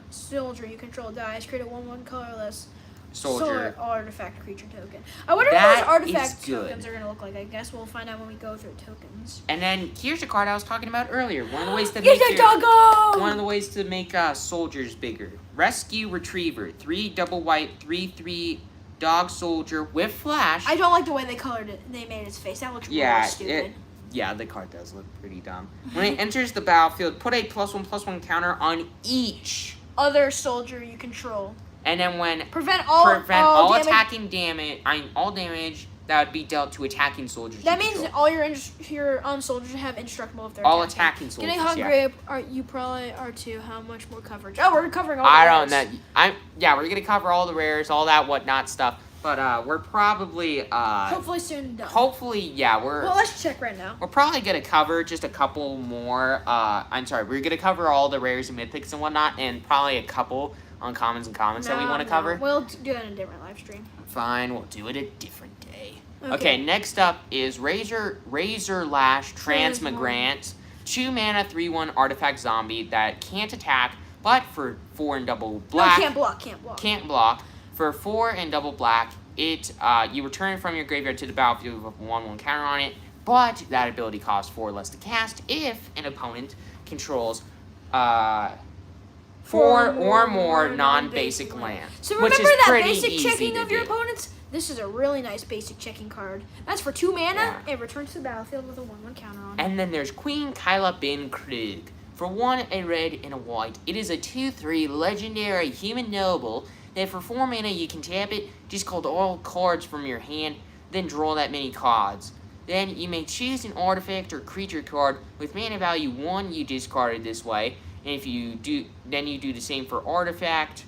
you control dies. Create a 1/1 colorless soldier. artifact creature token. I wonder That what those is artifact good. tokens are gonna look like. I guess we'll find out when we go through tokens. And then here's the card I was talking about earlier. One of the ways to Get make the your, doggo! one of the ways to make soldiers bigger. Rescue Retriever. 3 double white, 3/3 dog soldier with flash. I don't like the way they colored it. They made his face. That looks Yeah, really stupid. Yeah, the card does look pretty dumb. When it enters the battlefield, put a +1/+1 counter on each. Other soldier you control. And then when Prevent all damage. attacking damage, all damage that would be dealt to attacking soldiers. That you means control. all your soldiers have indestructible if they're all attacking. attacking soldiers. Getting Yeah. hungry, you probably are too. How much more coverage? Oh, we're covering all I the don't rares. know. We're gonna cover all the rares, all that whatnot stuff. But we're probably Hopefully soon done. we're Well, let's check right now. we're probably gonna cover just a couple more. We're gonna cover all the rares and mythics and whatnot, and probably a couple uncommons and commons that we want to cover. We'll do that in a different live stream. Fine, we'll do it a different day. Okay, next up is Razor Lash Transmigrant. 2 mana, 3/1 artifact zombie that can't attack, but for 4 and double black. No, can't block. Can't block. For 4 and double black, it you return it from your graveyard to the battlefield with a 1/1 counter on it, but that ability costs 4 less to cast if an opponent controls 4 or more non-basic land. So which remember is that pretty basic easy checking to of your do. opponents? This is a really nice basic checking card. That's for 2 mana. Yeah. It returns to the battlefield with a 1/1 counter on it. And then there's Queen Kyla bin Krug. For 1, a red, and a white. It is a 2/3 legendary human noble that for 4 mana you can tap it, discard all cards from your hand, then draw that many cards. Then you may choose an artifact or creature card with mana value 1 you discarded this way. And if you do, then you do the same for artifact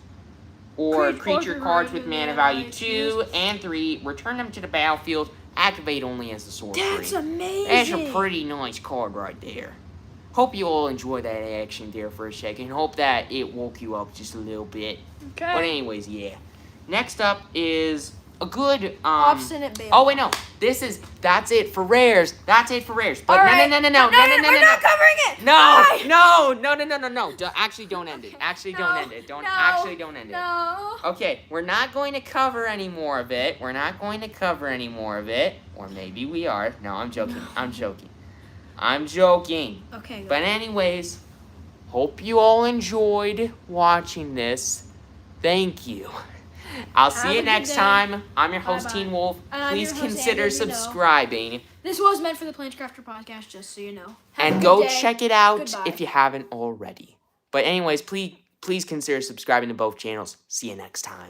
or creature cards with mana value 2 and 3. Return them to the battlefield. Activate only as a sorcery. That's amazing. That's a pretty nice card right there. Hope you all enjoyed that action there for a second. Hope that it woke you up just a little bit. Okay. But anyways, yeah. Next up is a good Obstinate Bailey. Oh wait, no. That's it for rares. That's it for rares. But All right. no. We're not covering it. No, Bye. no. Actually, don't end it. Actually, don't end it. Actually, don't end it. No. Okay, we're not going to cover any more of it. Or maybe we are. No, I'm joking. I'm joking. Okay. But anyways, hope you all enjoyed watching this. Thank you. I'll see Have you a good next day. time. I'm your host, Bye-bye. Teen Wolf. And I'm Please your host, consider Andrew, you know. subscribing. This was meant for the Planecrafter podcast, just so you know. Have a And good go day. check it out Goodbye. if you haven't already. But anyways, please consider subscribing to both channels. See you next time.